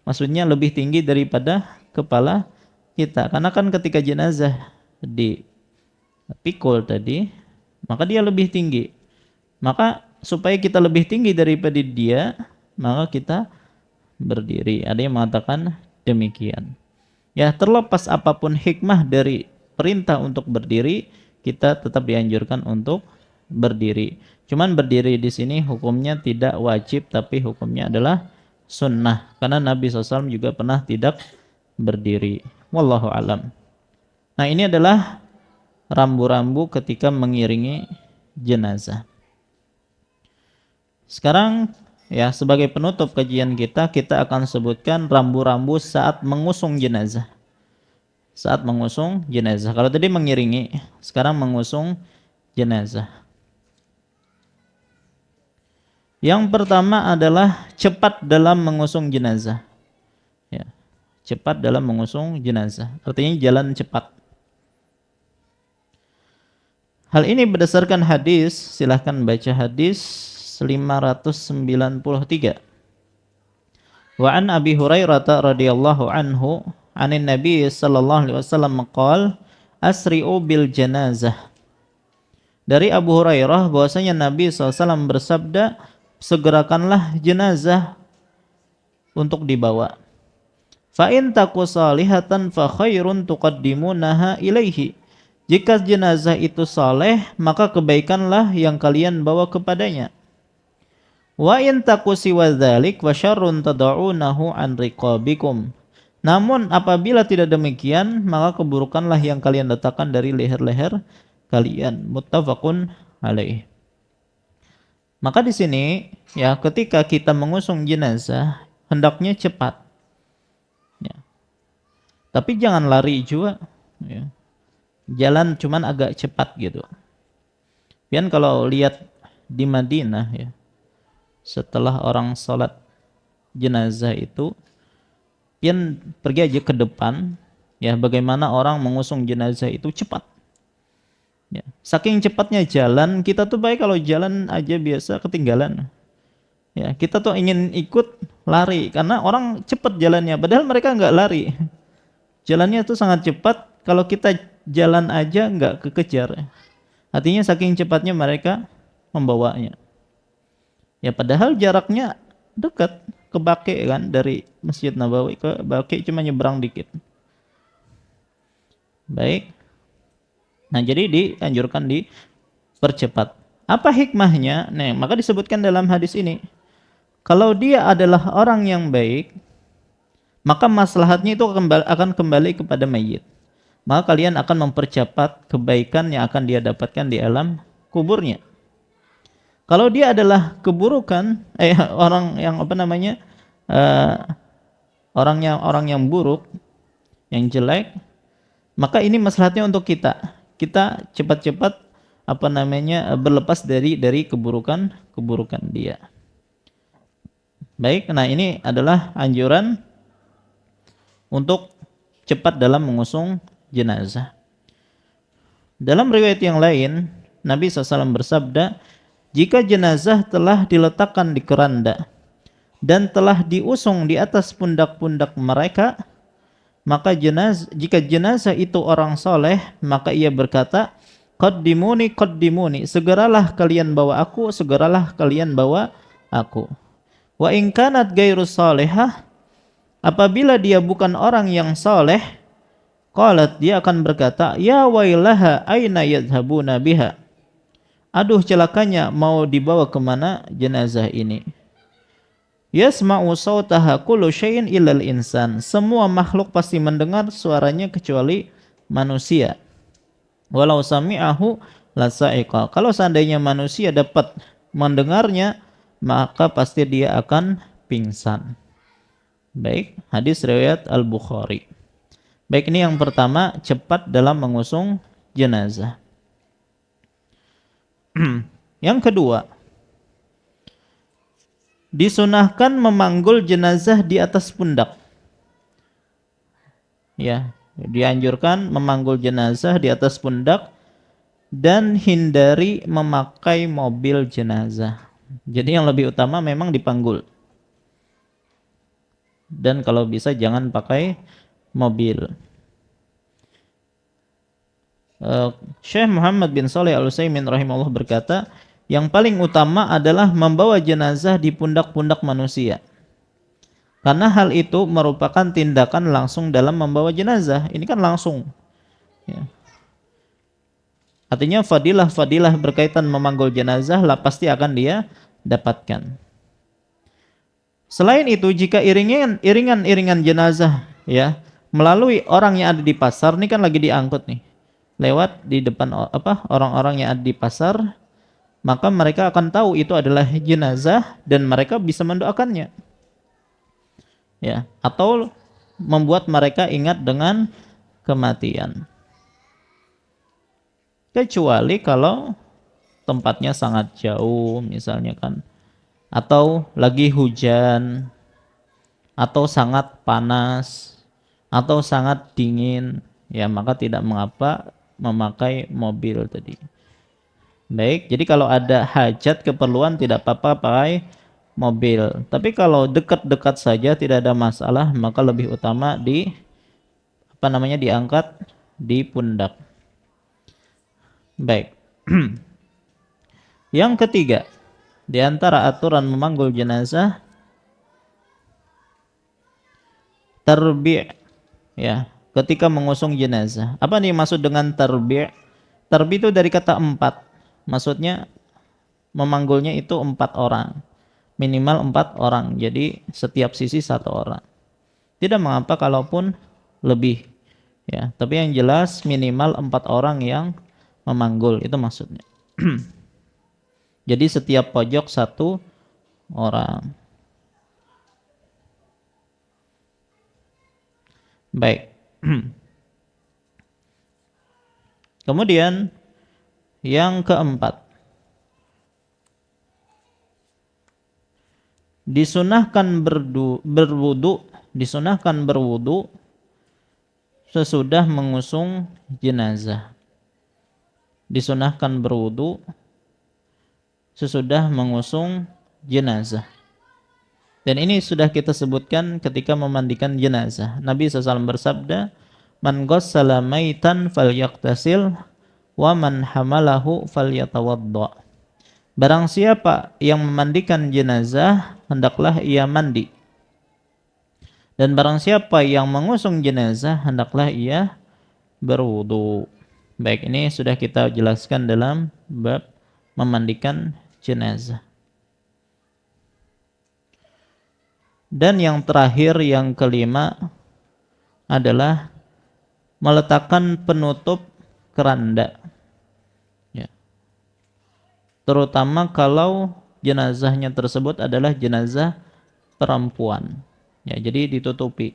Maksudnya lebih tinggi daripada kepala kita. Karena kan ketika jenazah dipikul tadi, maka dia lebih tinggi. Maka supaya kita lebih tinggi daripada dia, maka kita berdiri. Ada yang mengatakan demikian. Ya, terlepas apapun hikmah dari perintah untuk berdiri, kita tetap dianjurkan untuk berdiri. Cuman berdiri di sini hukumnya tidak wajib, tapi hukumnya adalah sunnah. Karena Nabi SAW juga pernah tidak berdiri. Wallahu alam. Nah, ini adalah rambu-rambu ketika mengiringi jenazah. Sekarang, ya, sebagai penutup kajian kita akan sebutkan rambu-rambu saat mengusung jenazah. Saat mengusung jenazah. Kalau tadi mengiringi, sekarang mengusung jenazah. Yang pertama adalah cepat dalam mengusung jenazah. Ya, cepat dalam mengusung jenazah. Artinya jalan cepat. Hal ini berdasarkan hadis, silahkan baca hadis 593. Wa an Abi Hurairah radhiyallahu anhu anin Nabi sallallahu alaihi wasallam qala asri'u bil janazah. Dari Abu Hurairah bahwasanya Nabi SAW bersabda, segerakanlah jenazah untuk dibawa. Fa in taku salihatan fa khairun tuqaddimunaha ilaihi. Jika jenazah itu saleh, maka kebaikanlah yang kalian bawa kepadanya. Wa in taku siwa dzalik wa syarrun tad'unahu an riqabikum. Namun apabila tidak demikian, maka keburukanlah yang kalian letakkan dari leher-leher kalian. Muttafaqun alaih. Maka di sini, ya, ketika kita mengusung jenazah hendaknya cepat. Ya. Tapi jangan lari juga, ya. Jalan cuman agak cepat gitu. Pian kalau lihat di Madinah, ya, setelah orang sholat jenazah itu, pian pergi aja ke depan, ya, bagaimana orang mengusung jenazah itu cepat. Ya, saking cepatnya jalan, kita tuh baik kalau jalan aja biasa ketinggalan. Ya, kita tuh ingin ikut lari karena orang cepat jalannya, padahal mereka nggak lari. Jalannya tuh sangat cepat. Kalau kita jalan aja nggak kekejar. Artinya saking cepatnya mereka membawanya. Ya padahal jaraknya dekat ke Baqi kan, dari Masjid Nabawi ke Baqi cuma nyebrang dikit. Baik. Nah, jadi dianjurkan dipercepat. Apa hikmahnya? Nah, maka disebutkan dalam hadis ini, kalau dia adalah orang yang baik, maka maslahatnya itu akan kembali kepada mayit. Maka kalian akan mempercepat kebaikan yang akan dia dapatkan di alam kuburnya. Kalau dia adalah keburukan, orang yang apa namanya, eh, orang yang buruk, yang jelek, maka ini maslahatnya untuk kita. Kita cepat-cepat apa namanya, berlepas dari keburukan dia. Baik, nah ini adalah anjuran untuk cepat dalam mengusung jenazah. Dalam riwayat yang lain, Nabi SAW bersabda, jika jenazah telah diletakkan di keranda dan telah diusung di atas pundak-pundak mereka, maka jika jenazah itu orang soleh, maka ia berkata, qaddimuni qaddimuni, segeralah kalian bawa aku, segeralah kalian bawa aku. Wa in kanat ghairu salihah, apabila dia bukan orang yang soleh, qalat, dia akan berkata, ya wailaha aina yadhhabuna biha, aduh celakanya, mau dibawa kemana jenazah ini. Yasma'u sautaha kullu syai'in illal insan, semua makhluk pasti mendengar suaranya kecuali manusia. Walau sami'ahu lasa'iqa, kalau seandainya manusia dapat mendengarnya, maka pasti dia akan pingsan. Baik, hadis riwayat Al-Bukhari. Baik, ini yang pertama, cepat dalam mengusung jenazah. Yang kedua, disunahkan memanggul jenazah di atas pundak. Ya, dianjurkan memanggul jenazah di atas pundak dan hindari memakai mobil jenazah. Jadi yang lebih utama memang dipanggul. Dan kalau bisa jangan pakai mobil. Syekh Muhammad bin Shalih Al-Utsaimin rahimahullah berkata, yang paling utama adalah membawa jenazah di pundak-pundak manusia. Karena hal itu merupakan tindakan langsung dalam membawa jenazah. Ini kan langsung. Ya. Artinya fadilah-fadilah berkaitan memanggul jenazah lah pasti akan dia dapatkan. Selain itu, jika iringan jenazah ya melalui orang yang ada di pasar, ini kan lagi diangkut nih, lewat di depan orang-orang yang ada di pasar, maka mereka akan tahu itu adalah jenazah dan mereka bisa mendoakannya. Ya, atau membuat mereka ingat dengan kematian. Kecuali kalau tempatnya sangat jauh misalnya kan, atau lagi hujan, atau sangat panas, atau sangat dingin, ya maka tidak mengapa memakai mobil tadi. Baik, jadi kalau ada hajat keperluan tidak apa-apa pakai mobil. Tapi kalau dekat-dekat saja tidak ada masalah, maka lebih utama diangkat di pundak. Baik. Yang ketiga, di antara aturan memanggul jenazah, tarbi', ya, ketika mengusung jenazah. Apa nih maksud dengan tarbi'? Tarbi' itu dari kata 4. Maksudnya memanggulnya itu 4 orang. Minimal 4 orang. Jadi setiap sisi 1 orang. Tidak mengapa kalaupun lebih. Ya, tapi yang jelas minimal 4 orang yang memanggul, itu maksudnya. Jadi setiap pojok 1 orang. Baik. Kemudian yang keempat, disunahkan berwudu sesudah mengusung jenazah. Disunahkan berwudu sesudah mengusung jenazah. Dan ini sudah kita sebutkan ketika memandikan jenazah. Nabi SAW bersabda, "Man ghassala maitan falyaqtasil wa man hamalahu falyatawadda." Barang siapa yang memandikan jenazah, hendaklah ia mandi. Dan barang siapa yang mengusung jenazah, hendaklah ia berwudu. Baik, ini sudah kita jelaskan dalam bab memandikan jenazah. Dan yang terakhir, yang kelima adalah meletakkan penutup keranda. Ya. Terutama kalau jenazahnya tersebut adalah jenazah perempuan. Ya, jadi ditutupi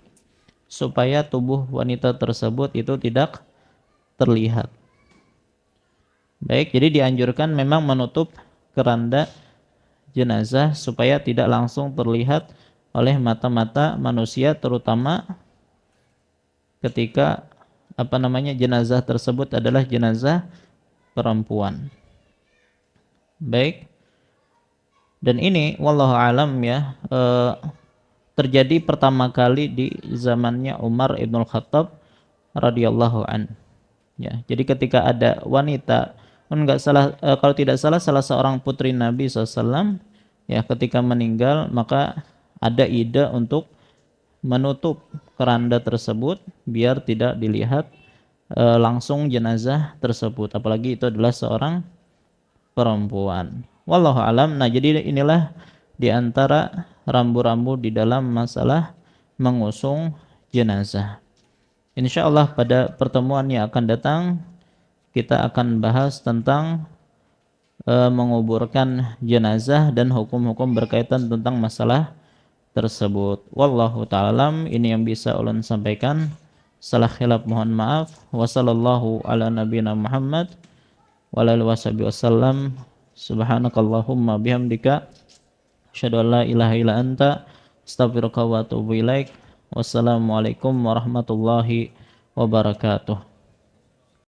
supaya tubuh wanita tersebut itu tidak terlihat. Baik, jadi dianjurkan memang menutup keranda jenazah supaya tidak langsung terlihat oleh mata-mata manusia, terutama ketika jenazah tersebut adalah jenazah perempuan. Baik. Dan ini wallahu alam ya, terjadi pertama kali di zamannya Umar Ibn Khattab radhiyallahu an. Ya, jadi ketika ada wanita, kalau tidak salah salah seorang putri Nabi SAW, ya ketika meninggal, maka ada ide untuk menutup keranda tersebut biar tidak dilihat langsung jenazah tersebut, apalagi itu adalah seorang perempuan. Wallahu alam. Nah, jadi inilah di antara rambu-rambu di dalam masalah mengusung jenazah. Insyaallah pada pertemuan yang akan datang kita akan bahas tentang menguburkan jenazah dan hukum-hukum berkaitan tentang masalah tersebut. Wallahu ta'ala, ini yang bisa ulun sampaikan. Salah khilaf mohon maaf. Wassallallahu ala nabiyina Muhammad wa ala alihi wasallam. Subhanakallahumma bihamdika asyhadu an la ilaha illa anta astaghfiruka wa atubu ilaik. Wassalamualaikum warahmatullahi wabarakatuh.